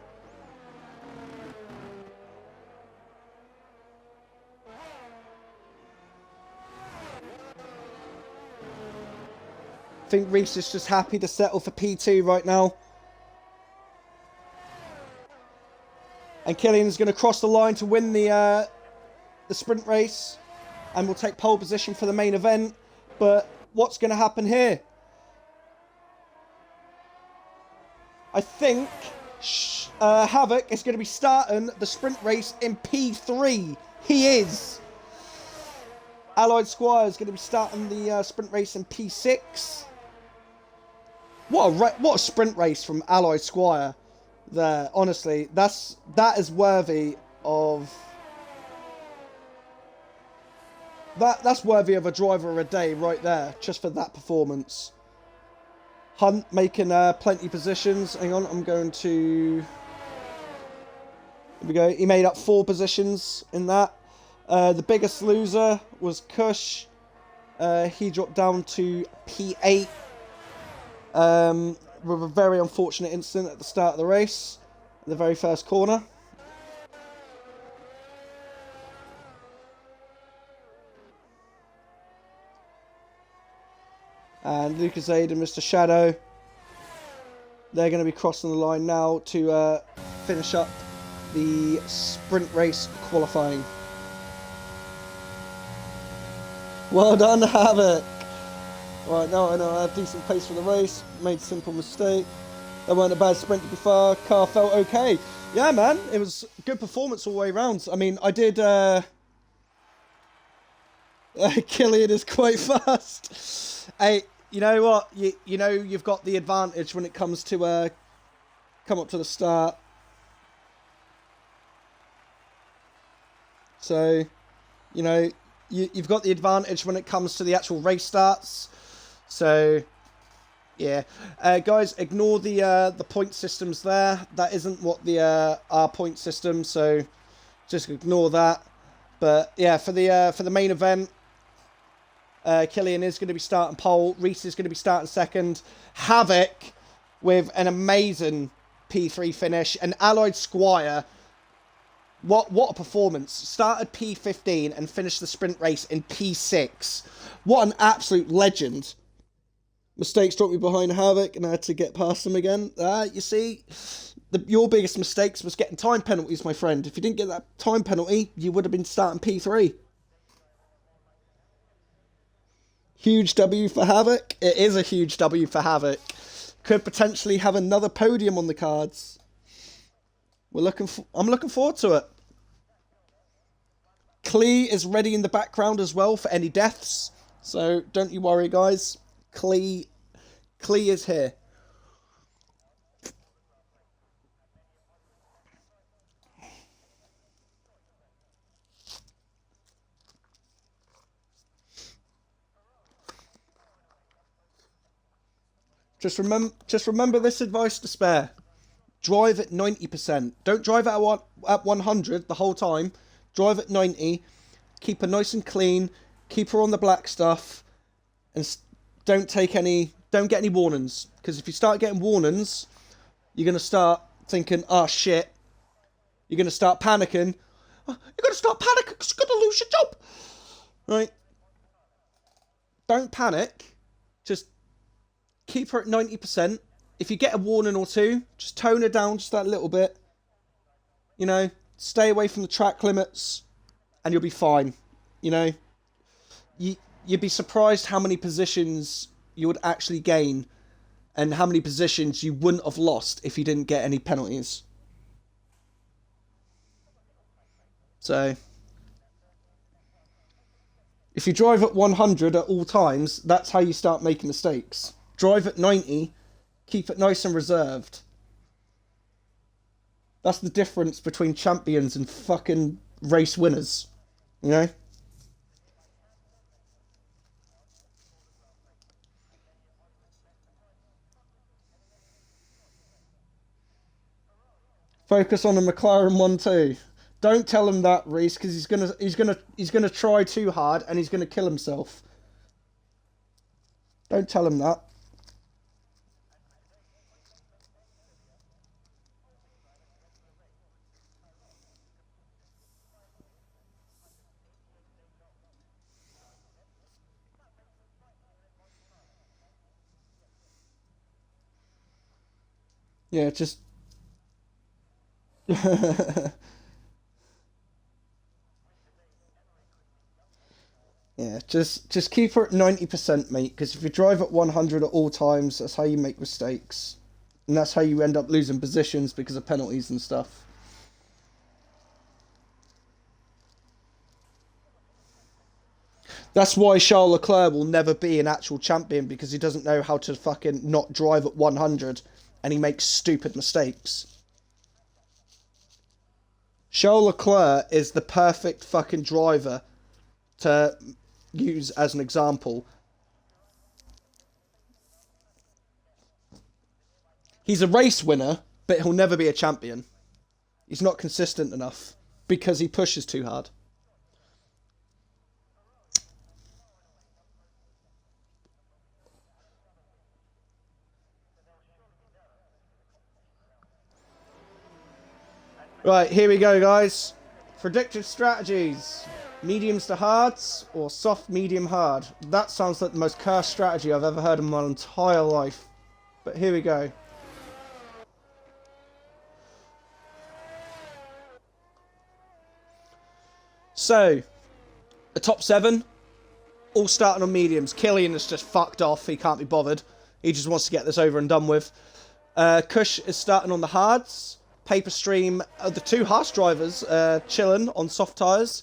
S1: I think Reese is just happy to settle for P2 right now. And Killian is going to cross the line to win the sprint race. And will take pole position for the main event. But what's going to happen here? I think Havoc is going to be starting the sprint race in P3. He is. Allied Squire is going to be starting the sprint race in P6. What a sprint race from Allied Squire there. Honestly, that is worthy of... That's worthy of a driver of a day right there, just for that performance. Hunt making plenty positions. Hang on, I'm going to... Here we go. He made up 4 positions in that. The biggest loser was Kush. He dropped down to P8. With a very unfortunate incident at the start of the race. The very first corner. And Lucas Aid and Mr. Shadow, they're going to be crossing the line now to finish up the sprint race qualifying. Well done, Havoc. Right, now I know I have decent pace for the race. Made a simple mistake. That weren't a bad sprint to be far. Car felt okay. Yeah, man, it was a good performance all the way around. I mean, I did... Killian is quite fast. Hey, you know what? You know you've got the advantage when it comes to come up to the start. So, you know, you've got the advantage when it comes to the actual race starts. So, yeah, guys, ignore the point systems there. That isn't what the our point system. So, just ignore that. But yeah, for the main event. Killian is going to be starting pole. Reese is going to be starting second. Havoc with an amazing P3 finish. And Allied Squire, what a performance. Started P15 and finished the sprint race in P6. What an absolute legend. Mistakes dropped me behind Havoc and I had to get past him again. You see, your biggest mistakes was getting time penalties, my friend. If you didn't get that time penalty, you would have been starting P3. Huge W for Havoc. It is a huge W for Havoc. Could potentially have another podium on the cards. I'm looking forward to it. Klee is ready in the background as well for any deaths. So don't you worry, guys. Klee is here. Just remember this advice to spare. Drive at 90%. Don't drive at 100 the whole time. Drive at 90. Keep her nice and clean. Keep her on the black stuff. And don't get any warnings. Because if you start getting warnings, you're going to start thinking, oh shit. You're going to start panicking. Oh, you're going to start panicking because you're going to lose your job. Right? Don't panic. Just keep her at 90%. If you get a warning or two, just tone her down just that little bit. You know, stay away from the track limits and you'll be fine. You know, you you'd be surprised how many positions you would actually gain, and how many positions you wouldn't have lost if you didn't get any penalties. So, if you drive at 100 at all times, that's how you start making mistakes. Drive at 90, keep it nice and reserved. That's the difference between champions and fucking race winners. You know? Focus on the McLaren one too. Don't tell him that, Reese, because he's gonna try too hard and he's gonna kill himself. Don't tell him that. Yeah, just yeah, just keep her at 90%, mate. Because if you drive at 100 at all times, that's how you make mistakes, and that's how you end up losing positions because of penalties and stuff. That's why Charles Leclerc will never be an actual champion, because he doesn't know how to fucking not drive at 100, and he makes stupid mistakes. Charles Leclerc is the perfect fucking driver to use as an example. He's a race winner, but he'll never be a champion. He's not consistent enough because he pushes too hard. Right, here we go, guys. Predicted strategies. Mediums to hards or soft, medium, hard. That sounds like the most cursed strategy I've ever heard in my entire life. But here we go. So, the top 7, all starting on mediums. Killian is just fucked off. He can't be bothered. He just wants to get this over and done with. Kush is starting on the hards. Paperstream, the 2 Haas drivers, chilling on soft tyres.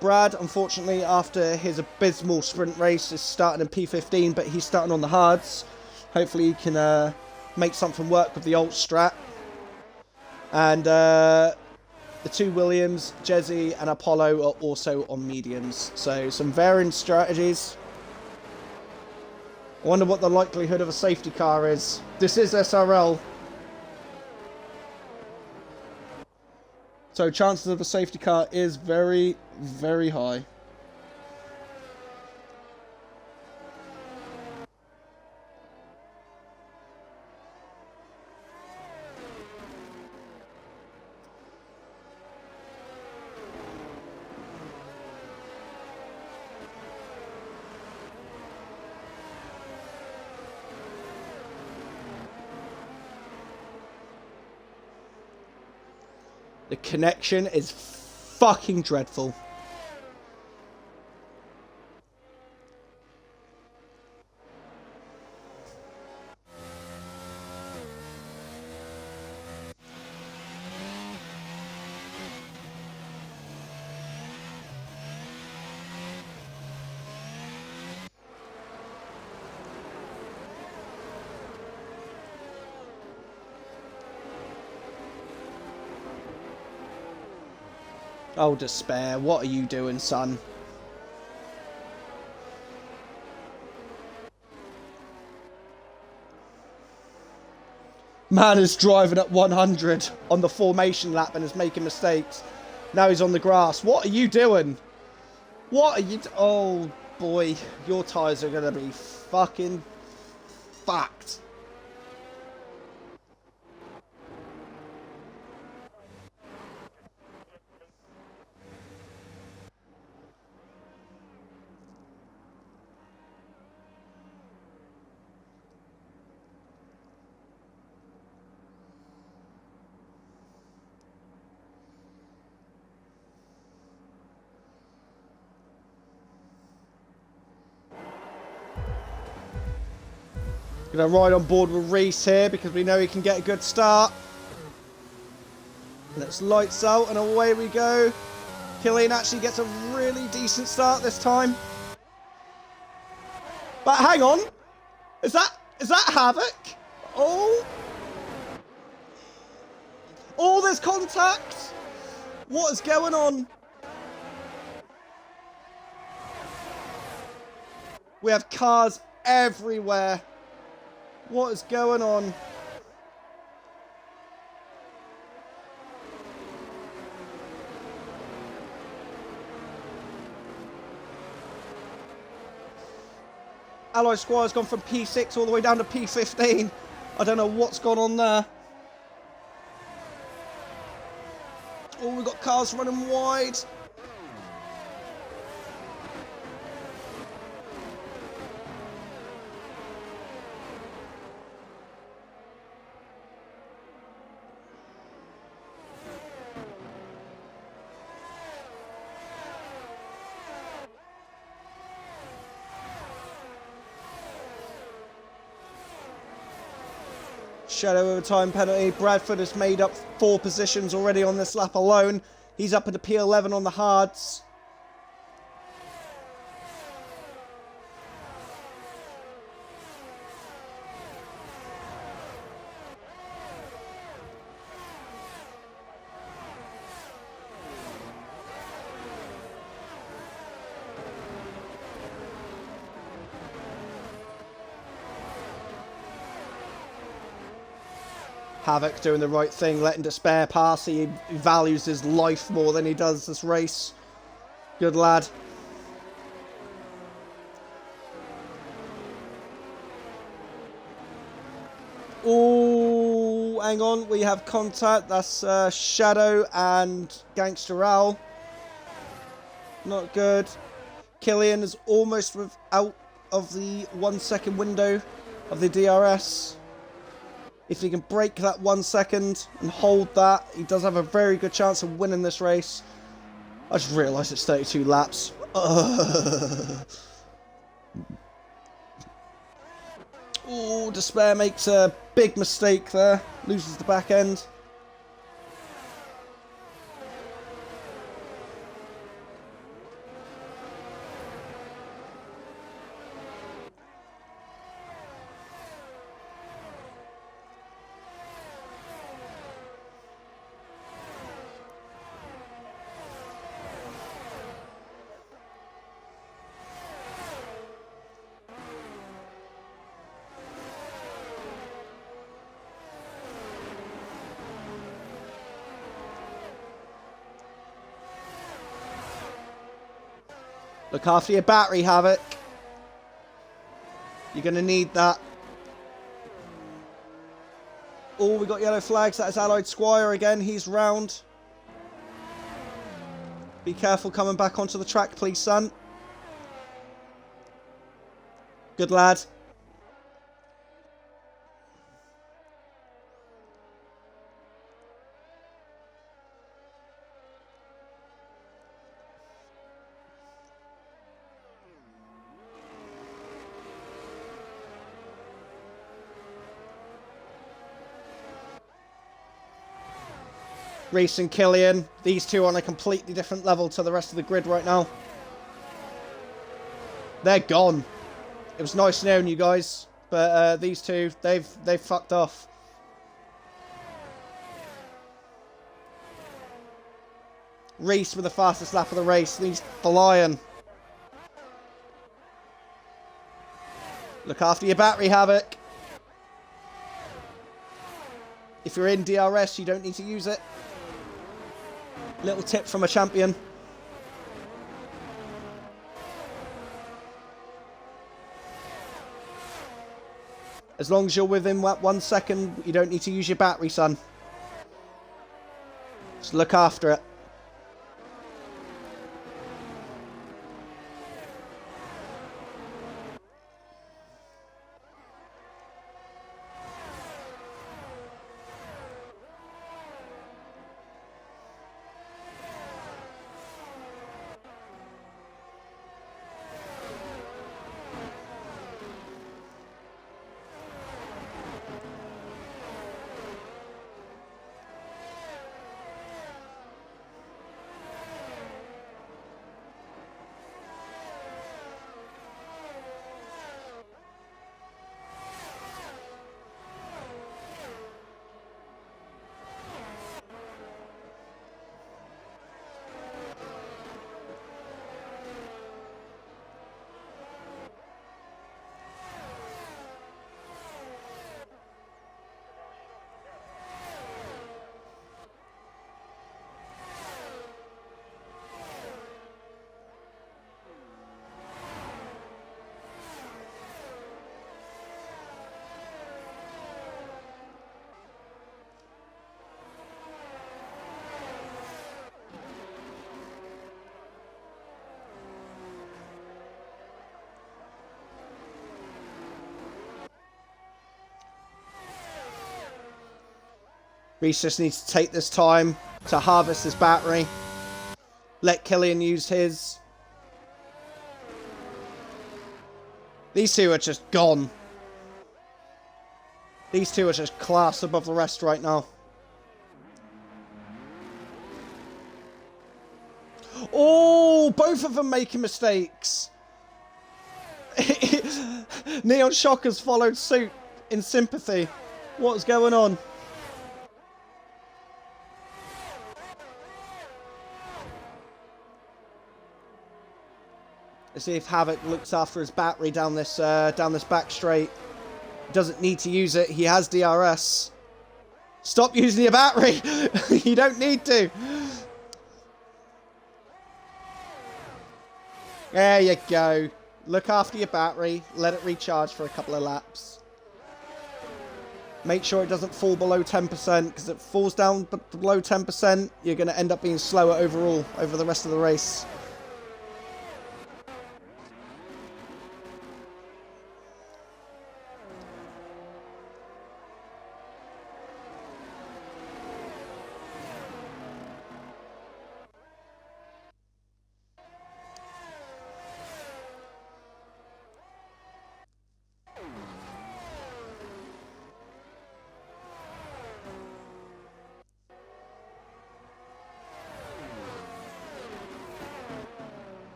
S1: Brad, unfortunately, after his abysmal sprint race, is starting in P15, but he's starting on the hards. Hopefully he can make something work with the old strat. And the 2 Williams, Jezzy and Apollo, are also on mediums. So some varying strategies. I wonder what the likelihood of a safety car is. This is SRL. So chances of a safety car is very, very high. The connection is fucking dreadful. Oh, despair. What are you doing, son? Man is driving at 100 on the formation lap and is making mistakes. Now he's on the grass. What are you doing? What are you... Oh, boy. Your tyres are going to be fucking fucked. Gonna ride on board with Reese here because we know he can get a good start. Let's lights out and away we go. Killian actually gets a really decent start this time. But hang on. Is that Havoc? Oh. Oh, there's contact. What is going on? We have cars everywhere. What is going on? Alloy Squire's gone from P6 all the way down to P15. I don't know what's gone on there. Oh, we've got cars running wide. Shadow overtime penalty. Bradford has made up 4 positions already on this lap alone. He's up into P11 on the hards. Havoc doing the right thing, letting Despair pass. He values his life more than he does this race. Good lad. Oh, hang on. We have contact. That's Shadow and Gangster Al. Not good. Killian is almost out of the 1 second window of the DRS. If he can break that 1 second and hold that, he does have a very good chance of winning this race. I just realised it's 32 laps. Oh, Despair makes a big mistake there. Loses the back end. Look after your battery, Havoc. You're going to need that. Oh, we got yellow flags. That is Allied Squire again. He's round. Be careful coming back onto the track, please, son. Good lad. Reese and Killian, these two on a completely different level to the rest of the grid right now. They're gone. It was nice knowing you guys, but these two, they've fucked off. Reese with the fastest lap of the race. He's flying. Look after your battery, Havoc. If you're in DRS, you don't need to use it. Little tip from a champion. As long as you're within 1 second, you don't need to use your battery, son. Just look after it. Reese just needs to take this time to harvest his battery. Let Killian use his. These two are just gone. These two are just class above the rest right now. Oh, both of them making mistakes. Neon Shockers followed suit in sympathy. What's going on? Let's see if Havoc looks after his battery down this back straight. Doesn't need to use it. He has DRS. Stop using your battery. You don't need to. There you go. Look after your battery. Let it recharge for a couple of laps. Make sure it doesn't fall below 10%, because if it falls down below 10%, you're going to end up being slower overall over the rest of the race.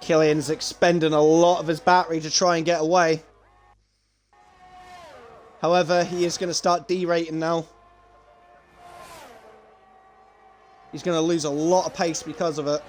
S1: Killian's expending a lot of his battery to try and get away. However, he is going to start derating now. He's going to lose a lot of pace because of it.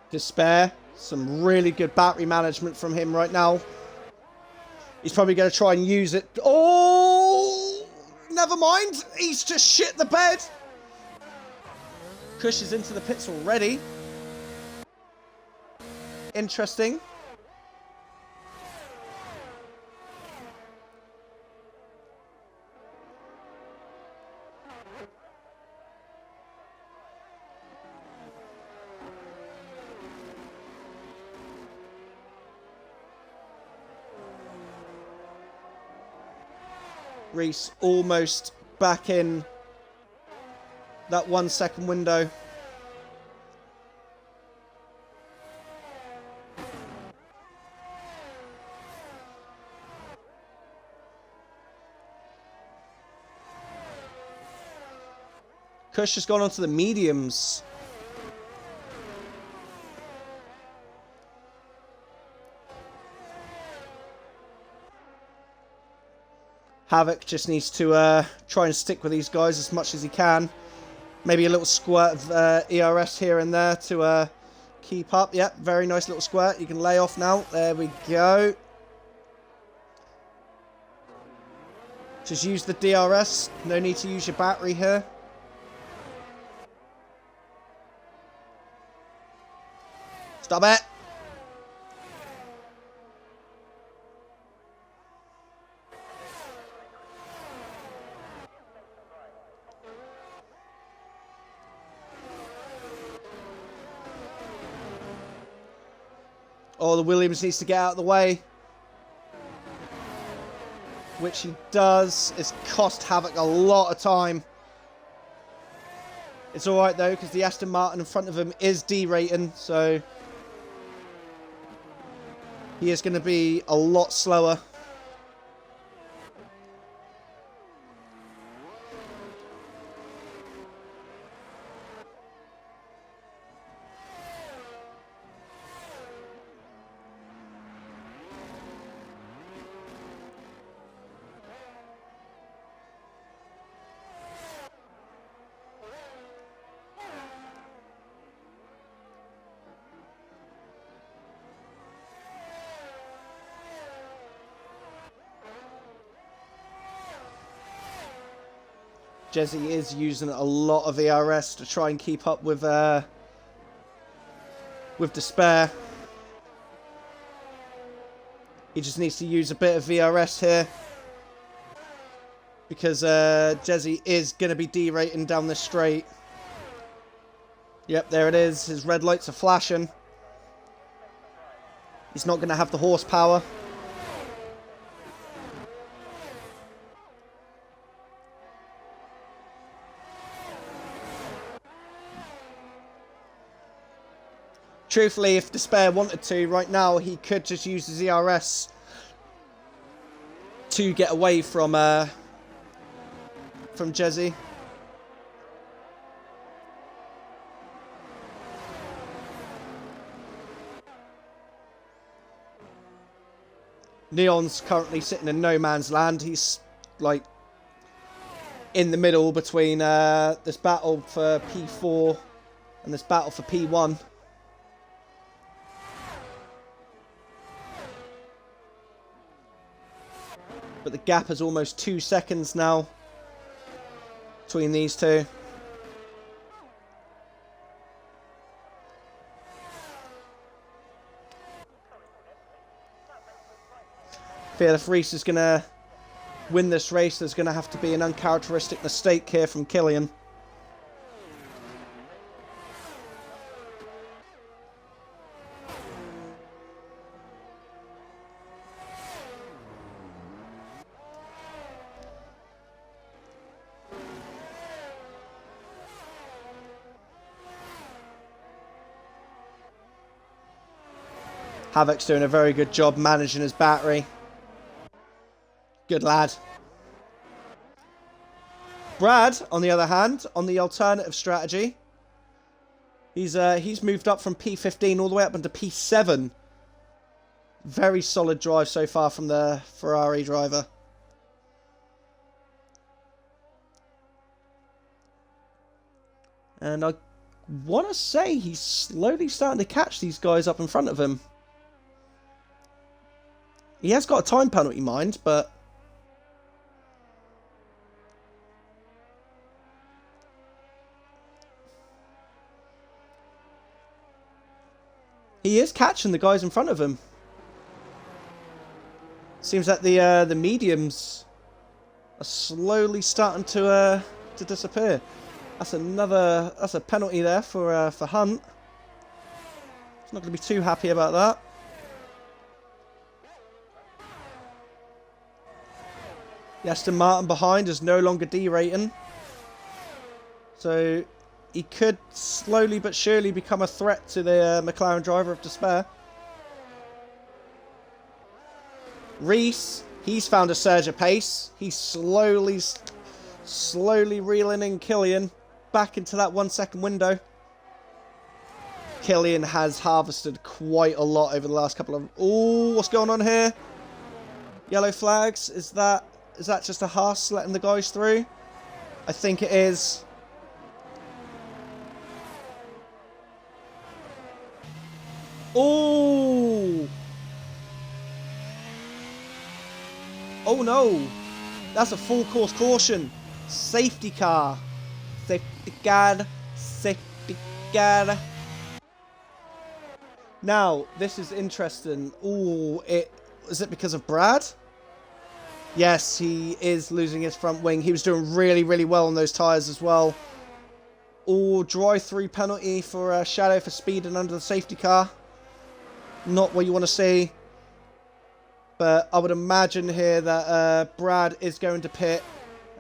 S1: Despair. Some really good battery management from him right now. He's probably going to try and use it. Oh! Never mind. He's just shit the bed. Kush is into the pits already. Interesting. Reese almost back in that 1 second window. Kush has gone onto the mediums. Havoc just needs to try and stick with these guys as much as he can. Maybe a little squirt of ERS here and there to keep up. Yep, very nice little squirt. You can lay off now. There we go. Just use the DRS. No need to use your battery here. Stop it. Oh, the Williams needs to get out of the way. Which he does. It's cost Havoc a lot of time. It's alright though, because the Aston Martin in front of him is derating, so he is going to be a lot slower. Jesse is using a lot of ERS to try and keep up with Despair. He just needs to use a bit of VRS here. Because Jesse is going to be derating down this straight. Yep, there it is. His red lights are flashing. He's not going to have the horsepower. Truthfully, if Despair wanted to, right now, he could just use his ERS to get away from Jesse. Neon's currently sitting in no man's land. He's, like, in the middle between this battle for P4 and this battle for P1. But the gap is almost 2 seconds now between these two. Fear if Reese is going to win this race, there's going to have to be an uncharacteristic mistake here from Killian. Havoc's doing a very good job managing his battery. Good lad. Brad, on the other hand, on the alternative strategy, he's moved up from P15 all the way up into P7. Very solid drive so far from the Ferrari driver. And I want to say he's slowly starting to catch these guys up in front of him. He has got a time penalty, mind, but he is catching the guys in front of him. Seems that the mediums are slowly starting to disappear. That's a penalty there for Hunt. He's not going to be too happy about that. The Aston Martin behind is no longer derating. So he could slowly but surely become a threat to the McLaren driver of Despair. Reese, he's found a surge of pace. He's slowly reeling in Killian back into that 1 second window. Killian has harvested quite a lot over the last couple of... Oh, what's going on here? Yellow flags. Is that just a Haas letting the guys through? I think it is. Oh! Oh no! That's a full course caution. Safety car. Safety car. Safety car. Now, this is interesting. Oh, is it because of Brad? Yes, he is losing his front wing. He was doing really, really well on those tyres as well. Oh, drive-through penalty for Shadow for speeding under the safety car. not what you want to see. But I would imagine here that Brad is going to pit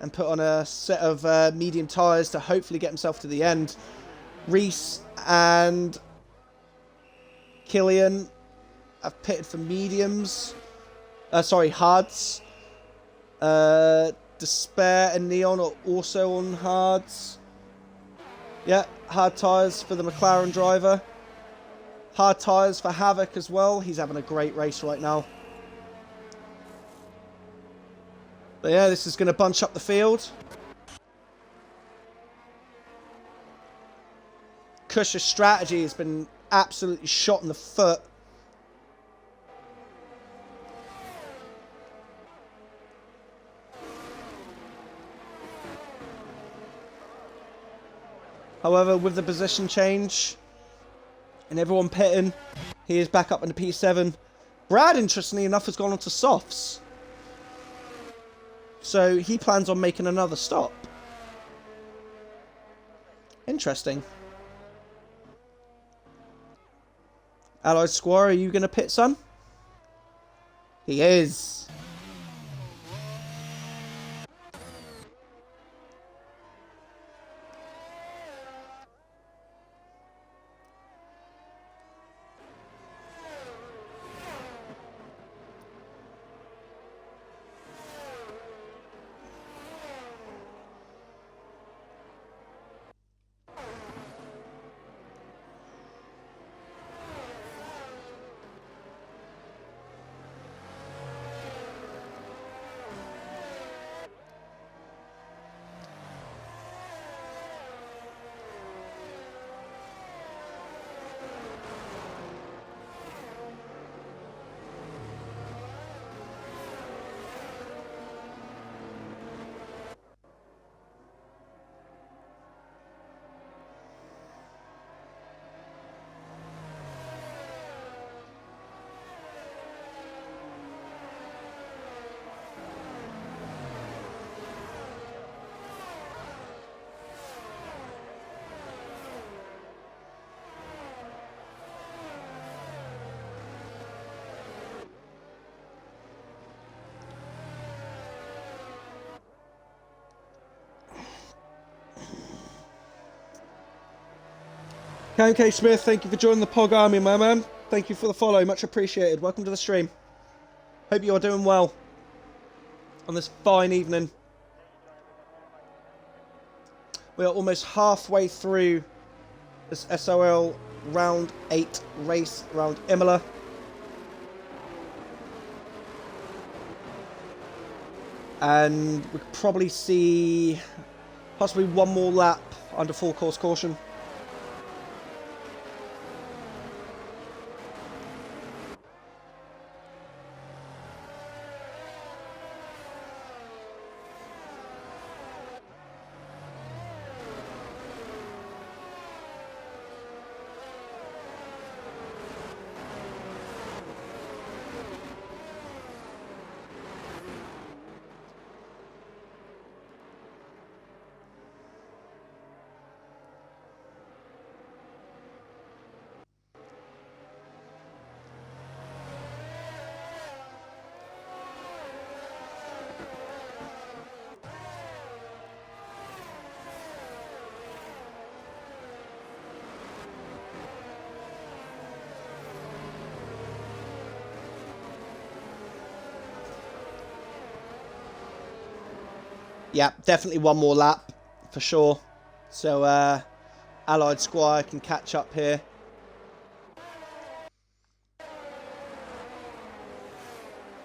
S1: and put on a set of medium tyres to hopefully get himself to the end. Reese and Killian have pitted for mediums. Hards. Despair and Neon are also on hards. Yeah, hard tyres for the McLaren driver. Hard tyres for Havoc as well. He's having a great race right now. But yeah, this is going to bunch up the field. Cush's strategy has been absolutely shot in the foot. However, with the position change and everyone pitting, he is back up in the P7. Brad, interestingly enough, has gone on to softs. So he plans on making another stop. Interesting. Allied Squire, are you going to pit, son? He is. K Smith, thank you for joining the POG Army, my man. Thank you for the follow, much appreciated. Welcome to the stream. Hope you are doing well on this fine evening. We are almost halfway through this SRL round 8 race around Imola. And we could probably see possibly one more lap under full course caution. Yeah, definitely one more lap, for sure. So, Allied Squire can catch up here.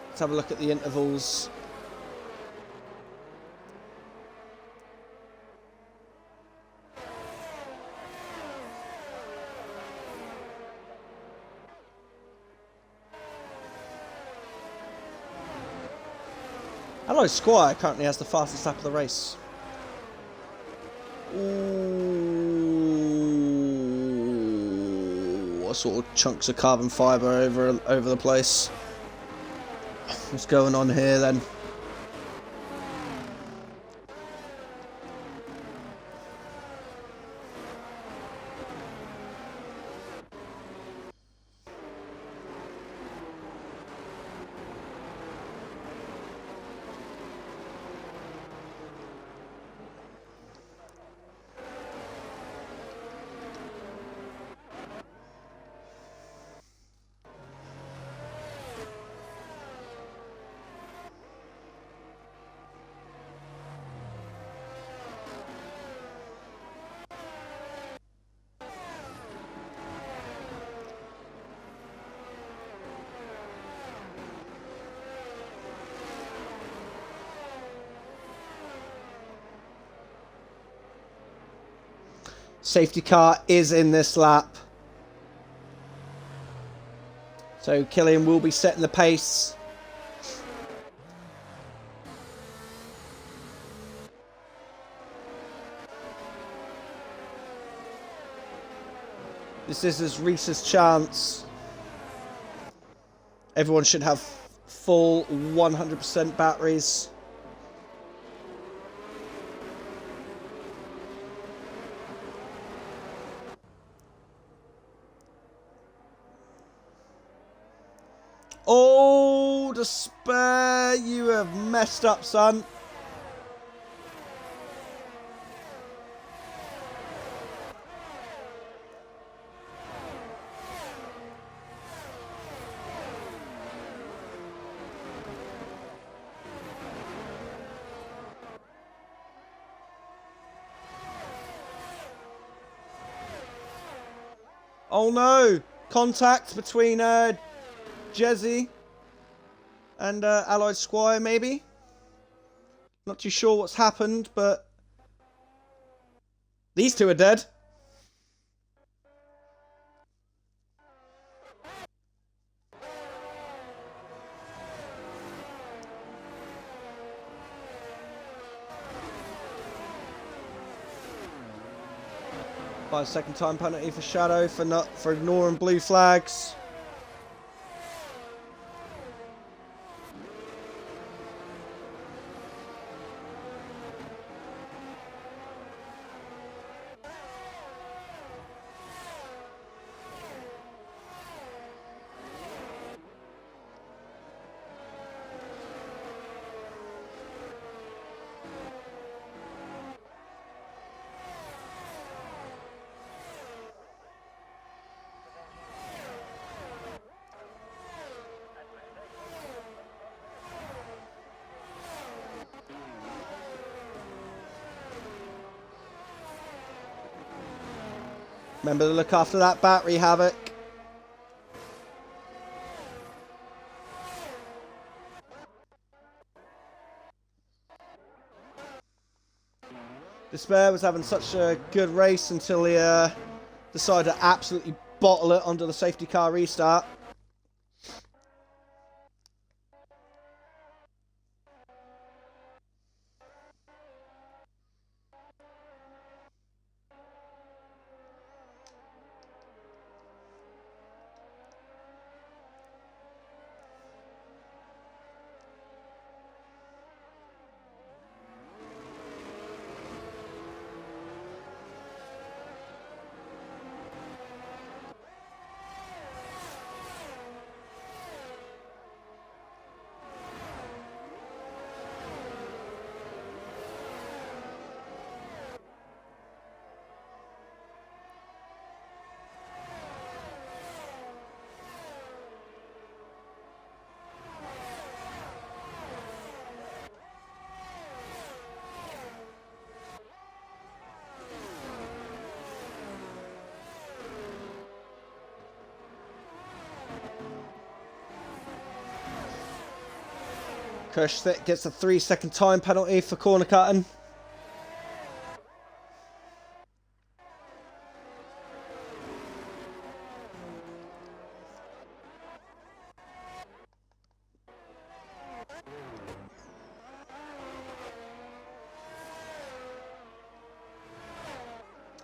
S1: Let's have a look at the intervals. Allied Squire currently has the fastest lap of the race. Ooh, what sort of chunks of carbon fibre over the place? What's going on here then? Safety car is in this lap. So Killian will be setting the pace. This is Reese's chance. Everyone should have full 100% batteries. Oh, Despair, you have messed up, son. Oh no! Contact between Jezzy and Allied Squire, maybe? Not too sure what's happened, but these two are dead. By a second time penalty for Shadow for ignoring blue flags. Remember to look after that battery, Havoc. Despair was having such a good race until he decided to absolutely bottle it onto the safety car restart. Kush gets a 3-second time penalty for corner cutting.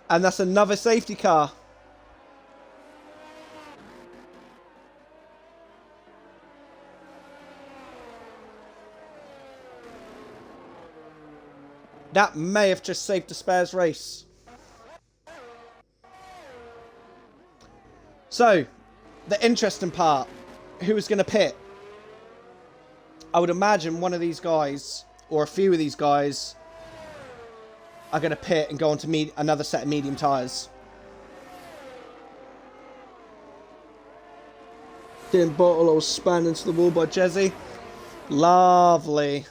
S1: And that's another safety car. That may have just saved Despair's race. So, the interesting part. Who is going to pit? I would imagine one of these guys, or a few of these guys, are going to pit and go on to another set of medium tyres. Getting bottle or span into the wall by Jezzy. Lovely.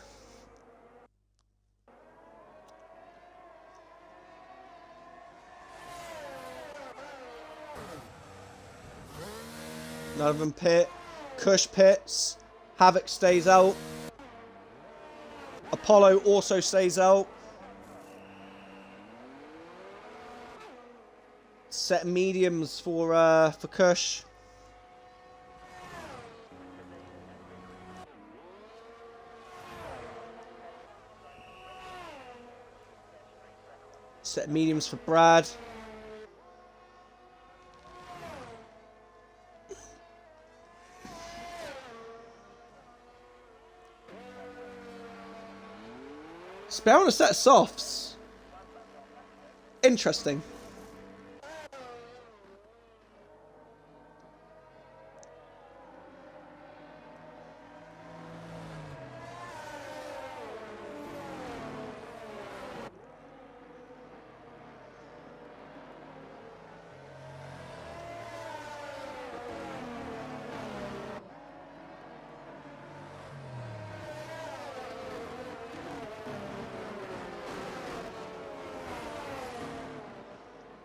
S1: None of them pit. Kush pits. Havoc stays out. Apollo also stays out. Set mediums for Kush. Set mediums for Brad. Spare on a set of softs. Interesting.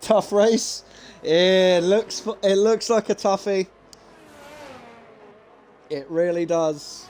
S1: Tough race. It looks like a toughie. It really does.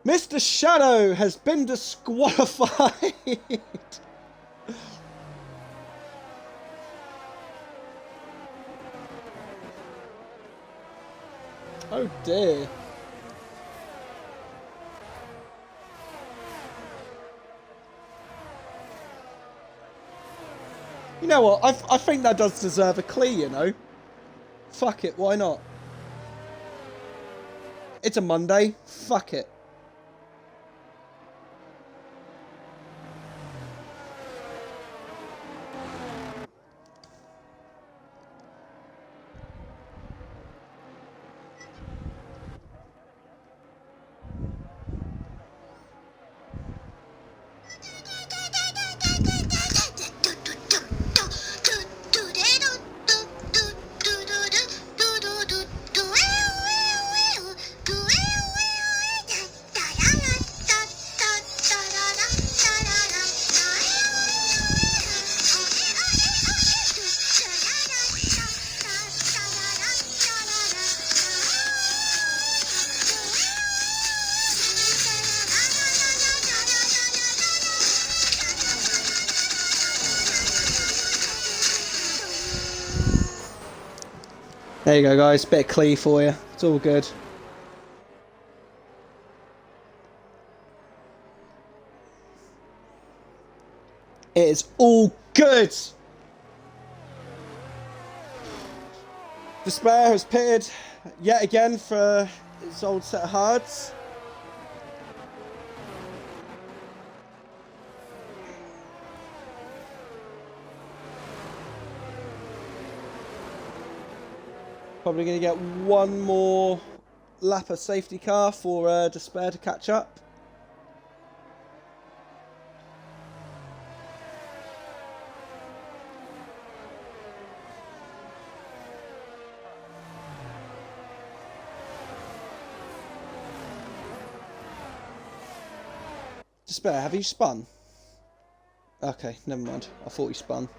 S1: Mr. Shadow has been disqualified. Oh dear. You know what? I think that does deserve a clee, you know. Fuck it, why not? It's a Monday. Fuck it. There you go, guys. Bit of clee for you. It's all good. It is all good. Despair has pitted yet again for his old set of hards. Probably going to get one more lap of safety car for Despair to catch up. Despair, have you spun? Okay, never mind. I thought you spun.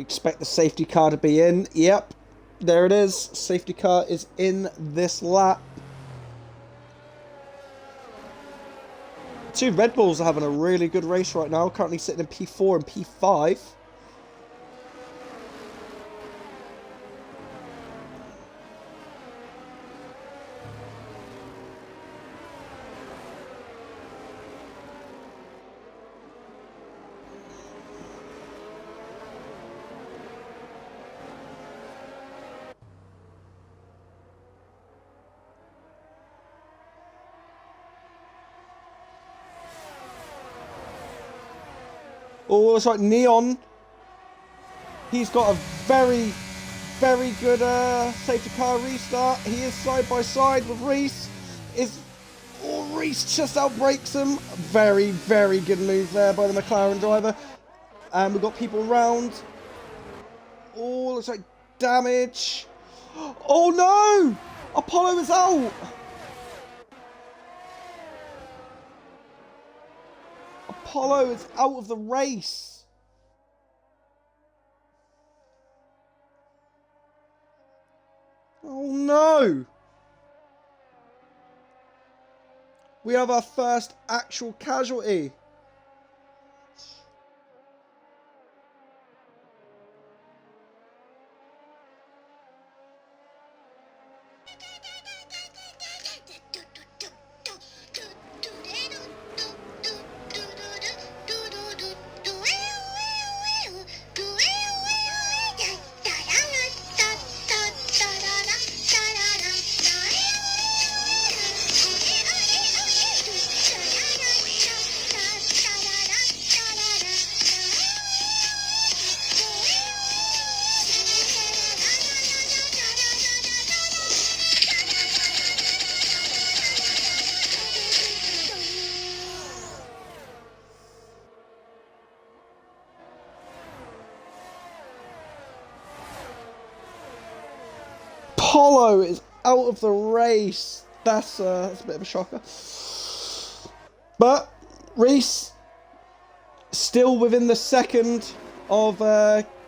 S1: We expect the safety car to be in. Yep, there it is. Safety car is in this lap. Two Red Bulls are having a really good race right now. Currently sitting in P4 and P5. Oh, it's like Neon. He's got a very, very good safety car restart. He is side by side with Reese. Reese just outbrakes him. Very, very good move there by the McLaren driver. And we've got people around. Oh, looks like damage. Oh no! Apollo is out! Apollo is out of the race. Oh no! We have our first actual casualty. Apollo is out of the race. That's a bit of a shocker. But Reese still within the second of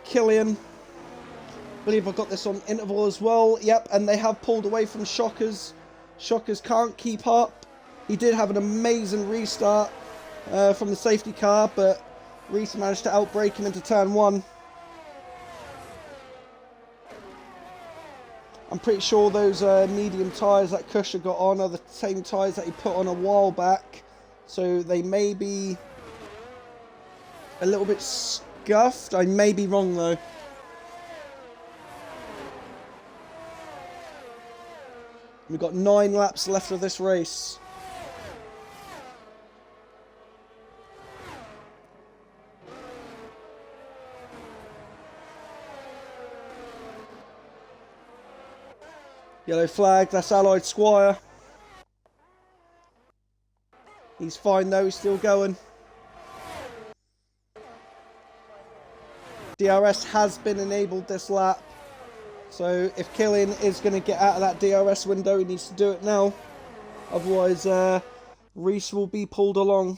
S1: Killian. I believe I've got this on interval as well. Yep, and they have pulled away from Shockers. Shockers can't keep up. He did have an amazing restart from the safety car, but Reese managed to outbrake him into turn one. I'm pretty sure those medium tyres that Kusher got on are the same tyres that he put on a while back. So they may be a little bit scuffed. I may be wrong though. We've got 9 laps left of this race. Yellow flag, that's Allied Squire. He's fine though, he's still going. DRS has been enabled this lap. So if Killian is going to get out of that DRS window, he needs to do it now. Otherwise, Reese will be pulled along.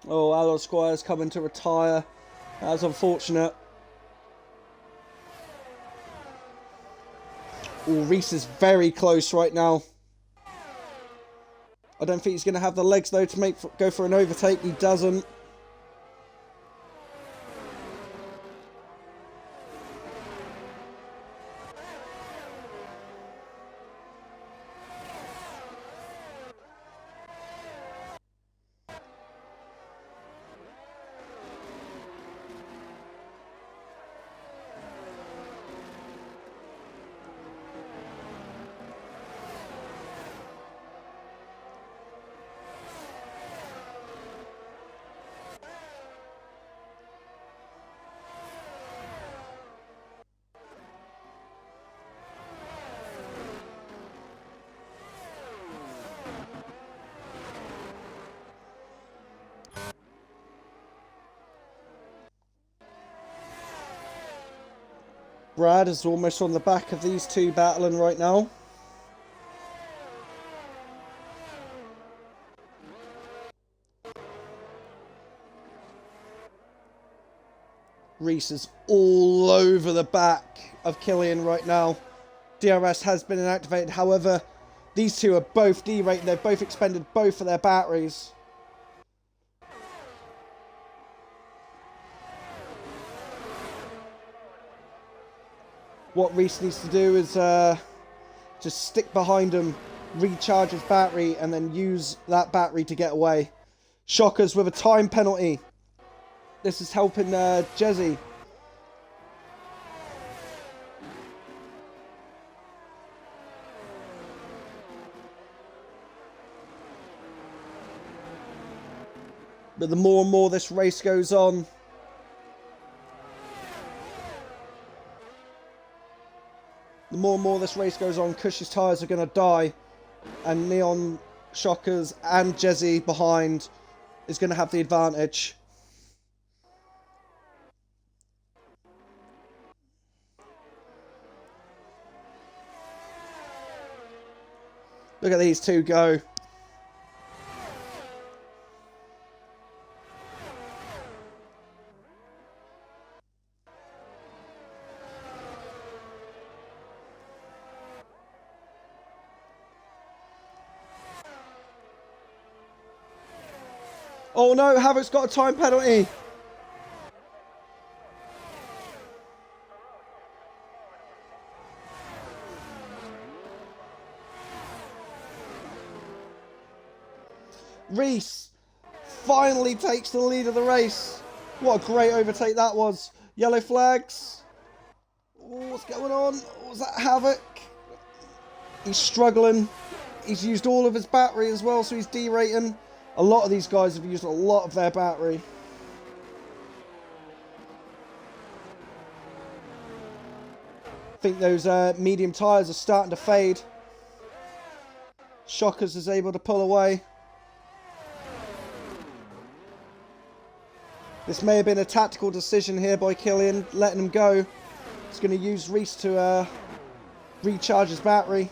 S1: Oh, Allied Squire's coming to retire. That's unfortunate. Oh, Reese is very close right now. I don't think he's going to have the legs though to go for an overtake. He doesn't. Brad is almost on the back of these two battling right now. Reese is all over the back of Killian right now. DRS has been inactivated. However, these two are both derated. They've both expended both of their batteries. What Reese needs to do is just stick behind him, recharge his battery, and then use that battery to get away. Shockers with a time penalty. This is helping Jezzy. But the more and more this race goes on, Cush's tyres are going to die. And Neon, Shockers and Jezzy behind is going to have the advantage. Look at these two go. Oh no, Havoc's got a time penalty. Reese finally takes the lead of the race. What a great overtake that was. Yellow flags. Oh, what's going on? Was that Havoc? He's struggling. He's used all of his battery as well, so he's derating. A lot of these guys have used a lot of their battery. I think those medium tyres are starting to fade. Shockers is able to pull away. This may have been a tactical decision here by Killian, letting him go. He's going to use Reese to recharge his battery.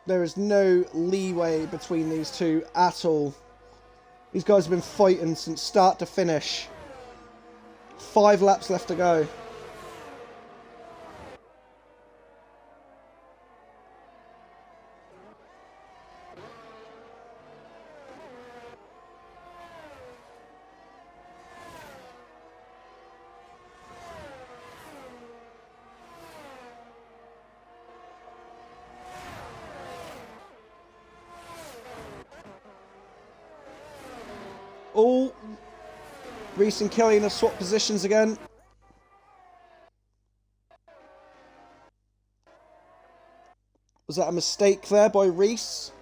S1: There is no leeway between these two at all. These guys have been fighting since start to finish. 5 laps left to go. Oh, Reese and Killian have swapped positions again. Was that a mistake there by Reese?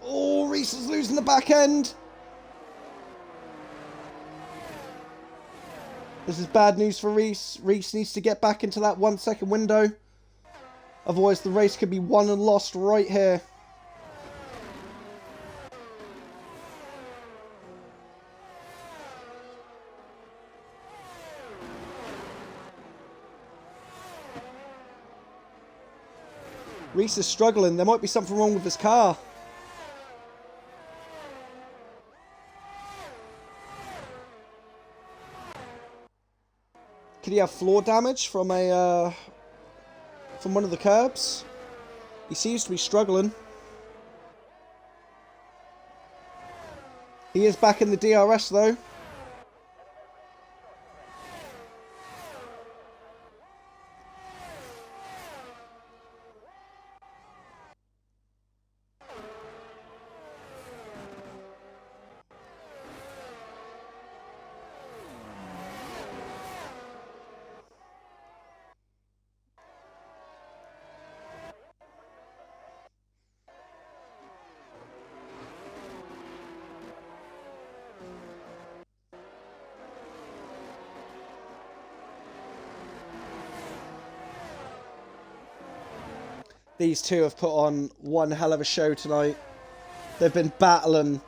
S1: Oh, Reese is losing the back end. This is bad news for Reese. Reese needs to get back into that 1 second window. Otherwise the race could be won and lost right here. Reese is struggling. There might be something wrong with his car. Could he have floor damage from one of the curbs? He seems to be struggling. He is back in the DRS though. These two have put on one hell of a show tonight. They've been battling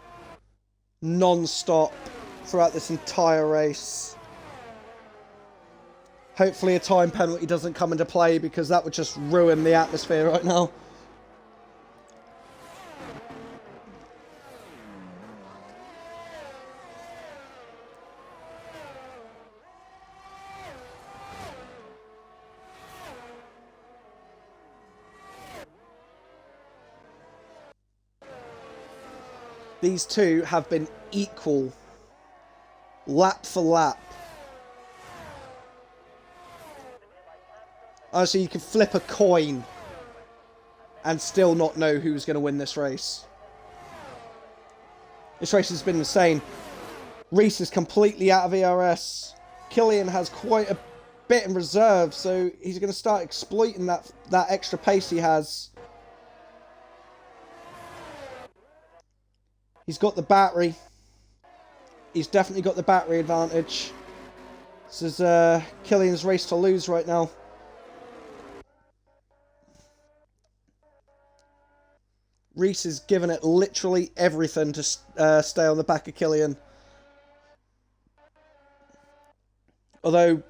S1: non-stop throughout this entire race. Hopefully a time penalty doesn't come into play, because that would just ruin the atmosphere right now. These two have been equal, lap for lap. Honestly, you can flip a coin and still not know who's going to win this race. This race has been insane. Reese is completely out of ERS. Killian has quite a bit in reserve, so he's going to start exploiting that extra pace he has. He's got the battery. He's definitely got the battery advantage. This is Killian's race to lose right now. Reese is giving it literally everything to stay on the back of Killian. Although,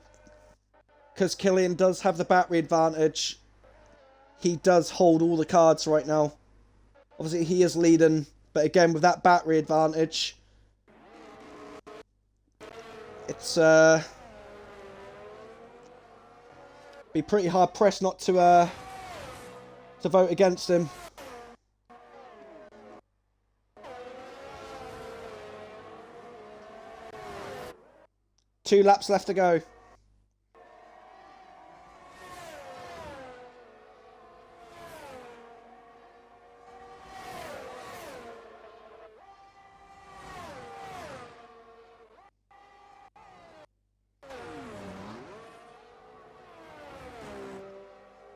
S1: because Killian does have the battery advantage, he does hold all the cards right now. Obviously, he is leading, but again, with that battery advantage, it's be pretty hard pressed not to vote against him. Two laps left to go.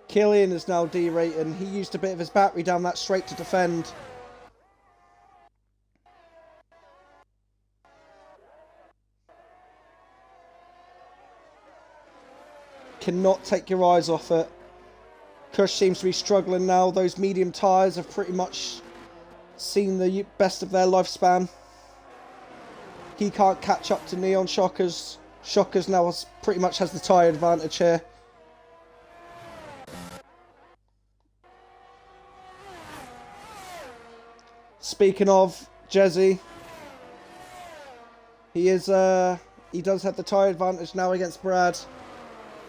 S1: Killian is now derating. He used a bit of his battery down that straight to defend. Cannot take your eyes off it. Kush seems to be struggling now. Those medium tyres have pretty much seen the best of their lifespan. He can't catch up to Neon Shockers. Shockers now pretty much has the tyre advantage here. Speaking of Jezzy, he does have the tyre advantage now against Brad.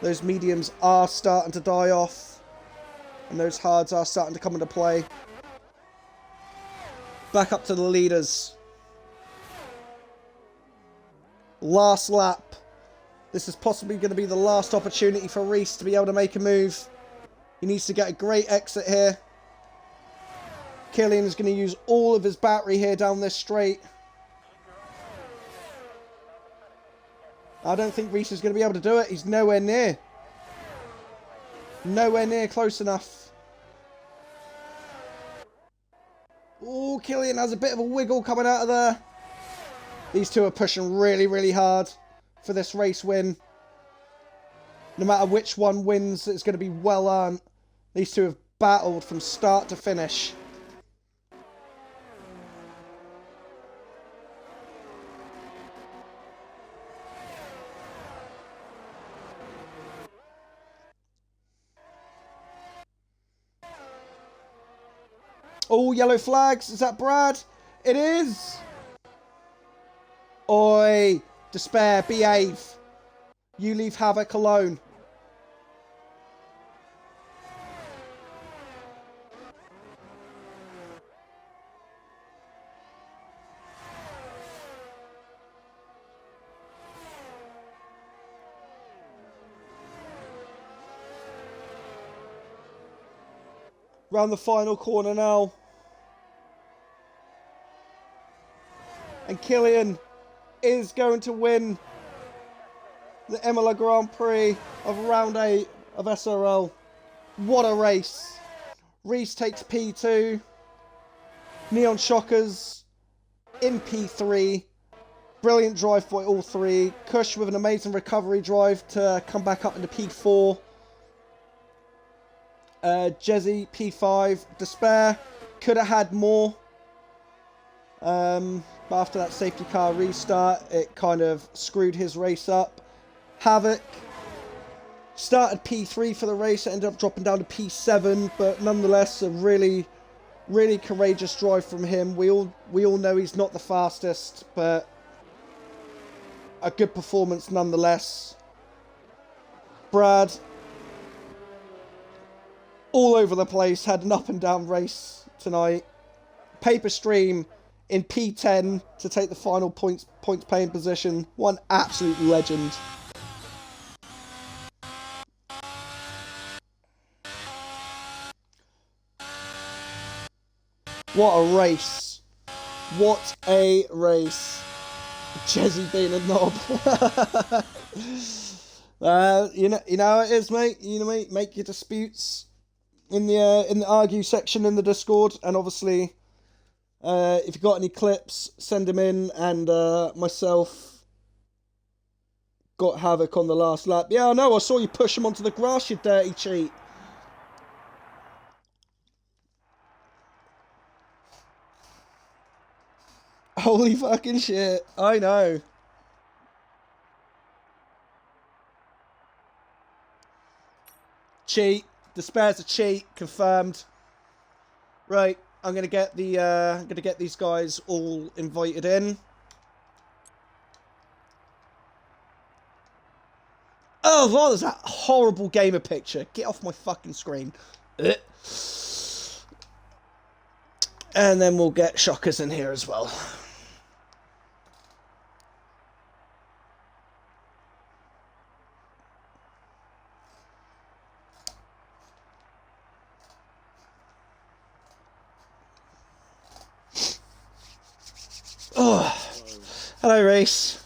S1: Those mediums are starting to die off, and those hards are starting to come into play. Back up to the leaders. Last lap. This is possibly going to be the last opportunity for Reese to be able to make a move. He needs to get a great exit here. Killian is going to use all of his battery here down this straight. I don't think Reese is going to be able to do it. He's nowhere near. Nowhere near close enough. Oh, Killian has a bit of a wiggle coming out of there. These two are pushing really, really hard for this race win. No matter which one wins, it's going to be well earned. These two have battled from start to finish. Oh, yellow flags. Is that Brad? It is. Oi. Despair. Behave. You leave Havoc alone. Round the final corner now. And Killian is going to win the Imola Grand Prix of round 8 of SRL. What a race. Reese takes P2. Neon Shockers in P3. Brilliant drive by all three. Kush with an amazing recovery drive to come back up into P4. Jezzy, P5. Despair could have had more. But after that safety car restart, it kind of screwed his race up. Havoc started P3 for the race, it ended up dropping down to P7, but nonetheless a really, really courageous drive from him. We all know he's not the fastest, but a good performance nonetheless. Brad, all over the place, had an up and down race tonight. Paper Stream in P10 to take the final points paying position. One absolute legend. What a race. What a race. Jezzy being a knob. You know how it is, mate. You know, mate, make your disputes in the argue section in the Discord, and obviously if you've got any clips, send them in, and myself got Havoc on the last lap. Yeah, I know, I saw you push him onto the grass, you dirty cheat. Holy fucking shit, I know. Cheat. Despair's a cheat. Confirmed. Right, I'm gonna get these guys all invited in. Oh, what was that horrible gamer picture? Get off my fucking screen. And then we'll get Shockers in here as well. Oh, hello, Race.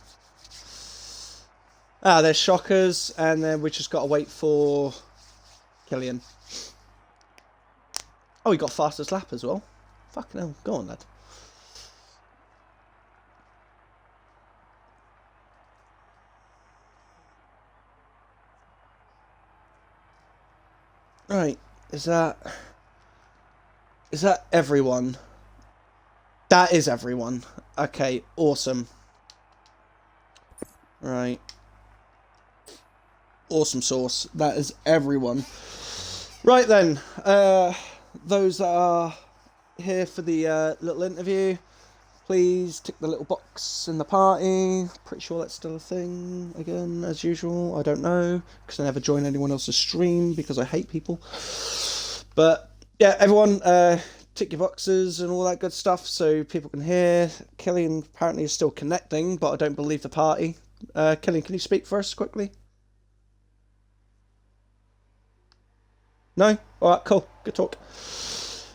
S1: Ah, there's Shockers, and then we just got to wait for Killian. Oh, he got fastest lap as well. Fucking hell, go on, lad. Right, is that everyone? That is everyone. Okay, awesome. Right. Awesome sauce. That is everyone. Right then, those that are here for the little interview, please tick the little box in the party. Pretty sure that's still a thing, again, as usual. I don't know, because I never join anyone else's stream, because I hate people. But, yeah, everyone, tick your boxes and all that good stuff so people can hear. Killian apparently is still connecting, but I don't believe the party. Killian, can you speak for us quickly? No? Alright, cool. Good talk.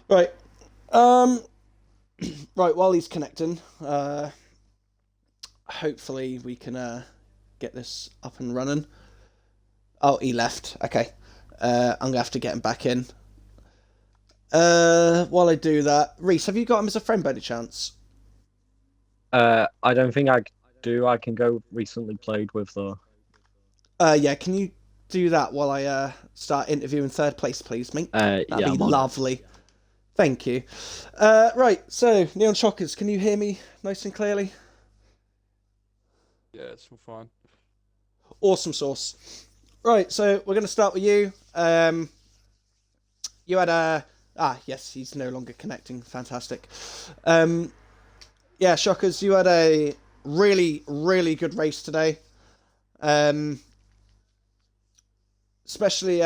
S1: Right. Right, while he's connecting, hopefully we can get this up and running. Oh, he left. Okay. I'm going to have to get him back in. While I do that, Reese, have you got him as a friend by any chance?
S3: I don't think I do. I can go recently played with though.
S1: Yeah, can you do that while I start interviewing third place, please, mate? That'd
S3: yeah,
S1: be lovely. Thank you. Right, so, Neon Shockers, can you hear me nice and clearly?
S4: Yeah, it's all fine.
S1: Awesome sauce. Right, so we're going to start with you. You had a... Ah, yes, he's no longer connecting. Fantastic. Yeah, Shockers, you had a really, really good race today. Especially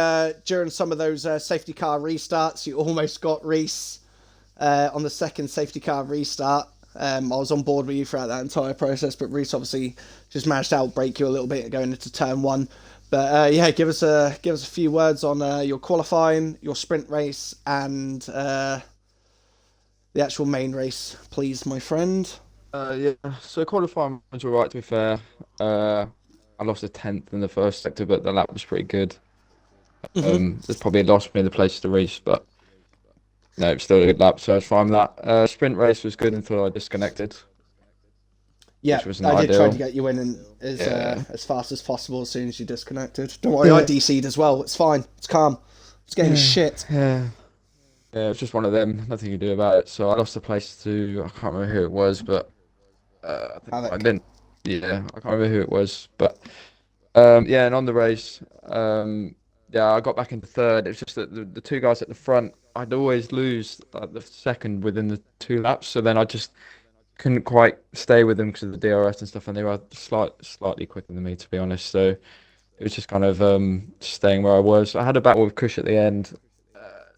S1: during some of those safety car restarts. You almost got Reese on the second safety car restart. I was on board with you throughout that entire process, but Reese obviously just managed to outbrake you a little bit going into turn one. But yeah, give us a few words on your qualifying, your sprint race, and the actual main race, please, my friend.
S4: Yeah, so qualifying was alright, to be fair. I lost a 10th in the first sector, but the lap was pretty good. There's probably lost me the place to race, but no, it's still a good lap, so I was fine with that. Sprint race was good until I disconnected.
S1: Yeah,
S4: which wasn't
S1: I did
S4: ideal.
S1: try to get you in as fast as possible as soon as you disconnected. Don't worry, I DC'd as well. It's fine. It's calm. It's getting shit.
S4: Yeah. Yeah, it was just one of them. Nothing you can do about it. So I lost the place to I can't remember who it was, but I think it might have
S1: Alec.
S4: been. Yeah, I can't remember who it was, but yeah, and on the race, yeah, I got back into third. It was just that the two guys at the front, I'd always lose like the second within the 2 laps, so then I just couldn't quite stay with them because of the DRS and stuff, and they were slightly quicker than me, to be honest. So it was just kind of staying where I was. I had a battle with Kush at the end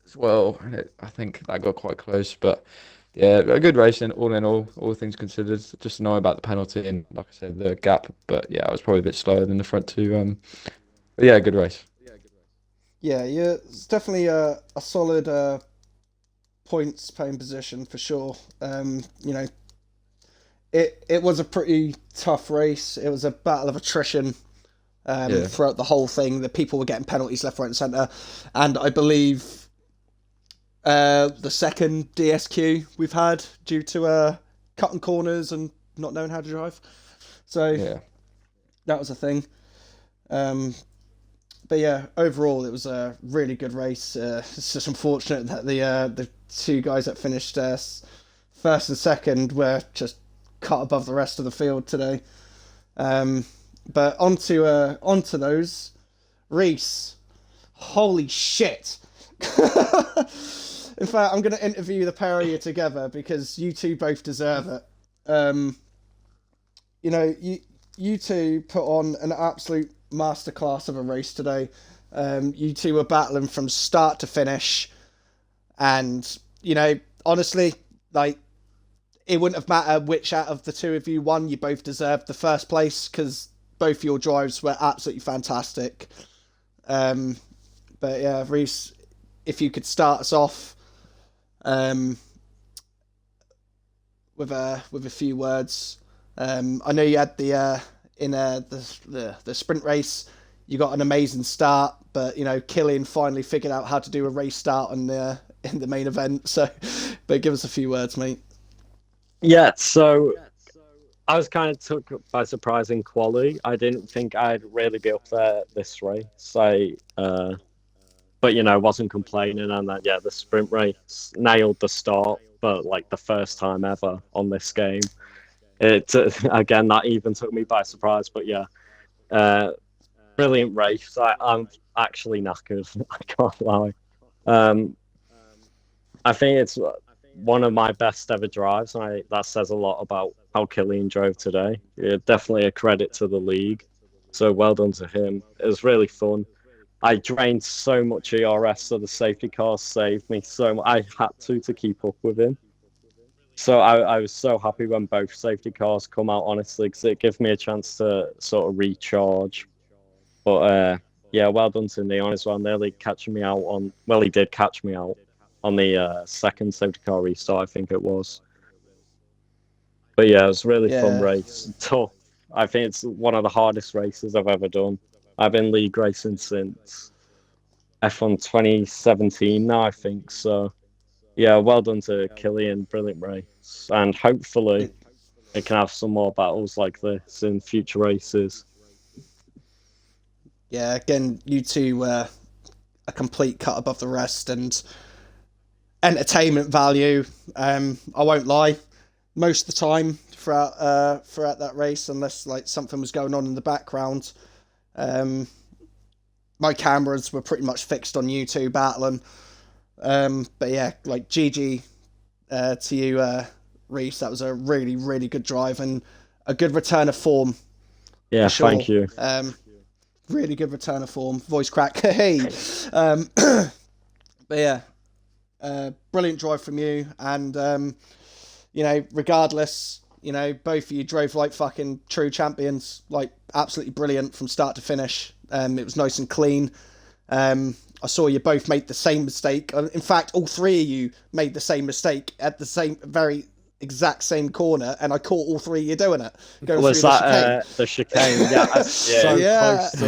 S4: as well, and I think that got quite close. But yeah, a good race in all things considered. Just annoying about the penalty and, like I said, the gap. But yeah, I was probably a bit slower than the front two. But yeah, good race.
S1: Yeah, it's definitely a solid points paying position for sure. It was a pretty tough race. It was a battle of attrition
S4: Yeah,
S1: throughout the whole thing. The people were getting penalties left, right, and centre, and I believe the second DSQ we've had due to cutting corners and not knowing how to drive. So
S4: yeah,
S1: that was a thing. But yeah, overall it was a really good race. It's just unfortunate that the two guys that finished first and second were just cut above the rest of the field today. But onto those, Reese. Holy shit! In fact, I'm going to interview the pair of you together because you two both deserve it. You two put on an absolute masterclass of a race today. You two were battling from start to finish, and honestly, like it wouldn't have mattered which out of the two of you won. You both deserved the first place because both your drives were absolutely fantastic. But yeah, Reese, if you could start us off with a few words. I know you had the sprint race. You got an amazing start, but Killian finally figured out how to do a race start in the main event. So, but give us a few words, mate.
S3: Yeah, so I was kind of took by surprise in quali. I didn't think I'd really be up there this race. But wasn't complaining, and then yeah, the sprint race nailed the start, but like the first time ever on this game. It again that even took me by surprise, but yeah, brilliant race. I'm actually knackered. I can't lie. Um, I think it's one of my best ever drives, and that says a lot about how Killian drove today. Yeah, definitely a credit to the league. So well done to him. It was really fun. I drained so much ERS, so the safety cars saved me so much. I had to keep up with him. So I was so happy when both safety cars come out, honestly, because it gave me a chance to sort of recharge. But yeah, well done to Neon as well. Nearly catching me out on. Well, he did catch me out on the second safety car restart, I think it was. But yeah, it was a really fun
S1: Yeah,
S3: race. Tough. I think it's one of the hardest races I've ever done. I've been league racing since F1 2017 now, I think. So yeah, well done to Killian. Brilliant race. And hopefully it can have some more battles like this in future races.
S1: yeah. Again, you two were a complete cut above the rest, and entertainment value. I won't lie. Most of the time throughout that race, unless like something was going on in the background, my cameras were pretty much fixed on you two battling. But yeah, like GG to you, Reese. That was a really, really good drive and a good return of form
S3: Yeah,
S1: for sure.
S3: thank you.
S1: Really good return of form. Voice crack. Hey. But yeah, brilliant drive from you. And regardless, both of you drove like fucking true champions. Like absolutely brilliant from start to finish. It was nice and clean. I saw you both made the same mistake. In fact, all three of you made the same mistake at the very exact same corner, and I caught all three of you doing it. Going
S3: Was
S1: through
S3: that the chicane? Yeah, so
S1: Yeah.
S3: close to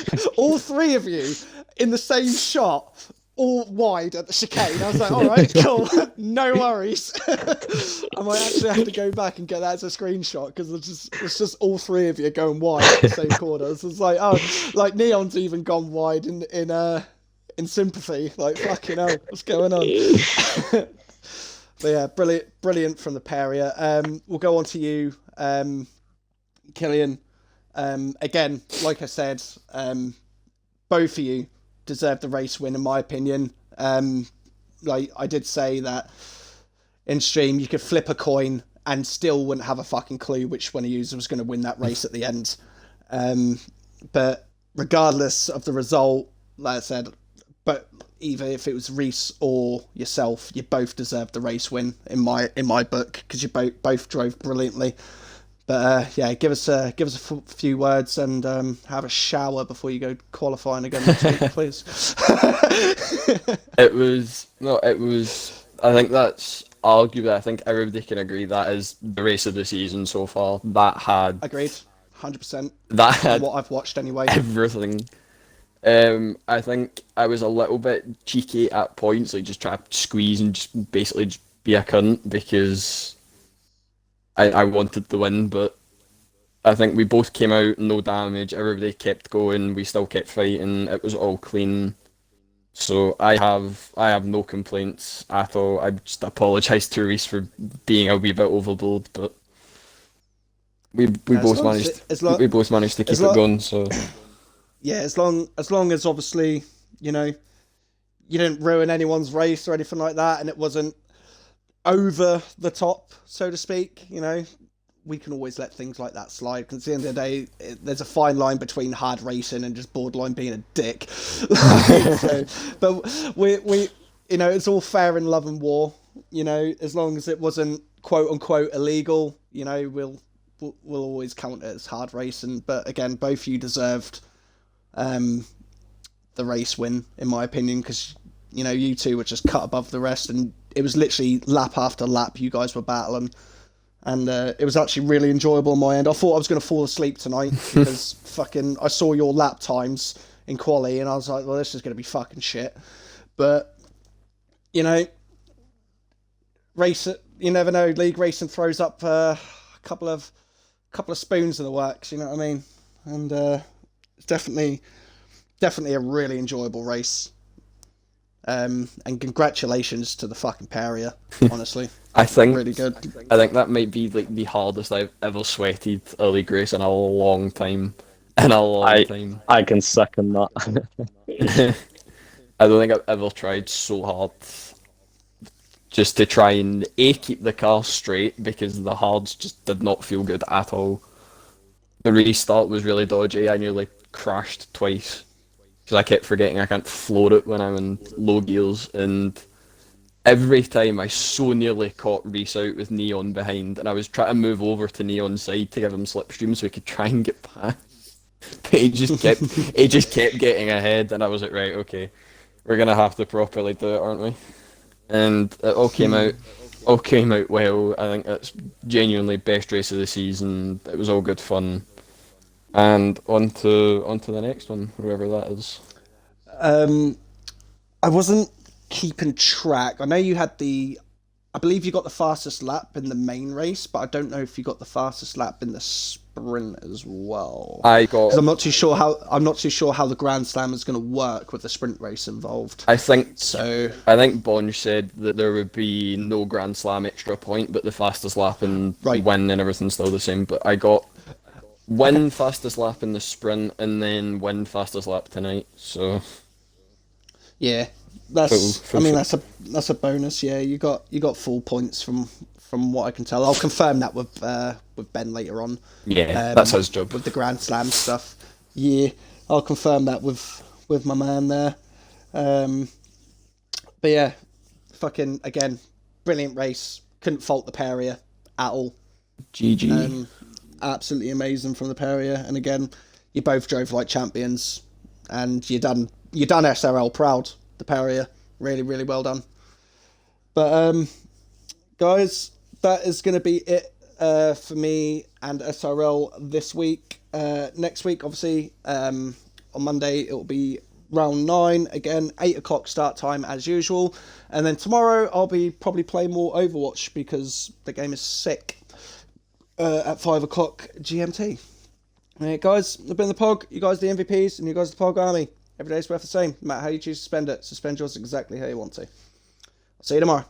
S3: the ball.
S1: all three of you in the same shot, all wide at the chicane. I was like, all right, cool, no worries. I might actually have to go back and get that as a screenshot because it's just all three of you going wide at the same corner. So it's like, oh, like Neon's even gone wide in in sympathy. Like, fucking hell, what's going on? But yeah, brilliant from the Perrier. We'll go on to you, Killian. Again, like I said, both of you deserve the race win, in my opinion. Like I did say that in stream, you could flip a coin and still wouldn't have a fucking clue which one of you was going to win that race at the end. But regardless of the result, like I said, but either if it was Reese or yourself, you both deserved the race win in my book, because you both drove brilliantly. But yeah, give us a few words and have a shower before you go qualifying again next week, please.
S4: It was. I think that's arguably. I think everybody can agree that is the race of the season so far. That had
S1: Agreed, 100%.
S4: that had
S1: What I've watched anyway.
S4: everything. I think I was a little bit cheeky at points, like just try to squeeze and just basically just be a cunt because I wanted the win, but I think we both came out no damage. Everybody kept going. We still kept fighting. It was all clean. So I have no complaints at all. I just apologise to Reese for being a wee bit overboard, but we both managed to keep it going. So
S1: yeah, as long as obviously you didn't ruin anyone's race or anything like that, and it wasn't over the top, so to speak. We can always let things like that slide, because at the end of the day, there's a fine line between hard racing and just borderline being a dick. But we it's all fair in love and war. As long as it wasn't quote unquote illegal, we'll always count it as hard racing. But again, both you deserved the race win, in my opinion, because you two were just cut above the rest, and it was literally lap after lap you guys were battling. And it was actually really enjoyable on my end. I thought I was going to fall asleep tonight because I saw your lap times in quali, and I was like, well, this is going to be fucking shit. But, race, you never know. League racing throws up a couple of spoons in the works, you know what I mean? And it's definitely a really enjoyable race. And congratulations to the fucking Perrier, honestly.
S4: I think
S1: really good.
S4: I think that might be like the hardest I've ever sweated a league race in a long time.
S3: I can second that.
S4: I don't think I've ever tried so hard just to try and keep the car straight, because the hards just did not feel good at all. The restart was really dodgy. I nearly crashed twice because I kept forgetting I can't floor it when I'm in low gears, and every time I so nearly caught Reese out with Neon behind, and I was trying to move over to Neon's side to give him slipstream so he could try and get past. But he just kept getting ahead, and I was like, right, okay, we're gonna have to properly do it, aren't we? And it all came out well. I think it's genuinely best race of the season. It was all good fun. And on to the next one, whoever that is.
S1: I wasn't keeping track. I know you had I believe you got the fastest lap in the main race, but I don't know if you got the fastest lap in the sprint as well. Because I'm not too sure how the Grand Slam is going to work with the sprint race involved.
S4: I think Bonge said that there would be no Grand Slam extra point, but the fastest lap and win and everything's still the same. But I got win fastest lap in the sprint and then win fastest lap tonight. So
S1: yeah. That's a bonus. Yeah, you got full points from what I can tell. I'll confirm that with Ben later on.
S4: Yeah, that's his job
S1: with the Grand Slam stuff. Yeah, I'll confirm that with my man there. But yeah, fucking again, brilliant race. Couldn't fault the Perrier at all.
S4: GG.
S1: Absolutely amazing from the Perrier. And again, you both drove like champions, and you done SRL proud. The Perrier, really, really well done. But guys, that is going to be it for me and SRL this week. Next week, obviously, on Monday it will be round 9 again, 8 o'clock start time as usual, and then tomorrow I'll be probably playing more Overwatch because the game is sick at 5 o'clock GMT. Alright, guys, I've been the Pog. You guys the MVPs, and you guys the Pog Army. Every day's worth the same. No matter how you choose to spend it, so spend yours exactly how you want to. I'll see you tomorrow.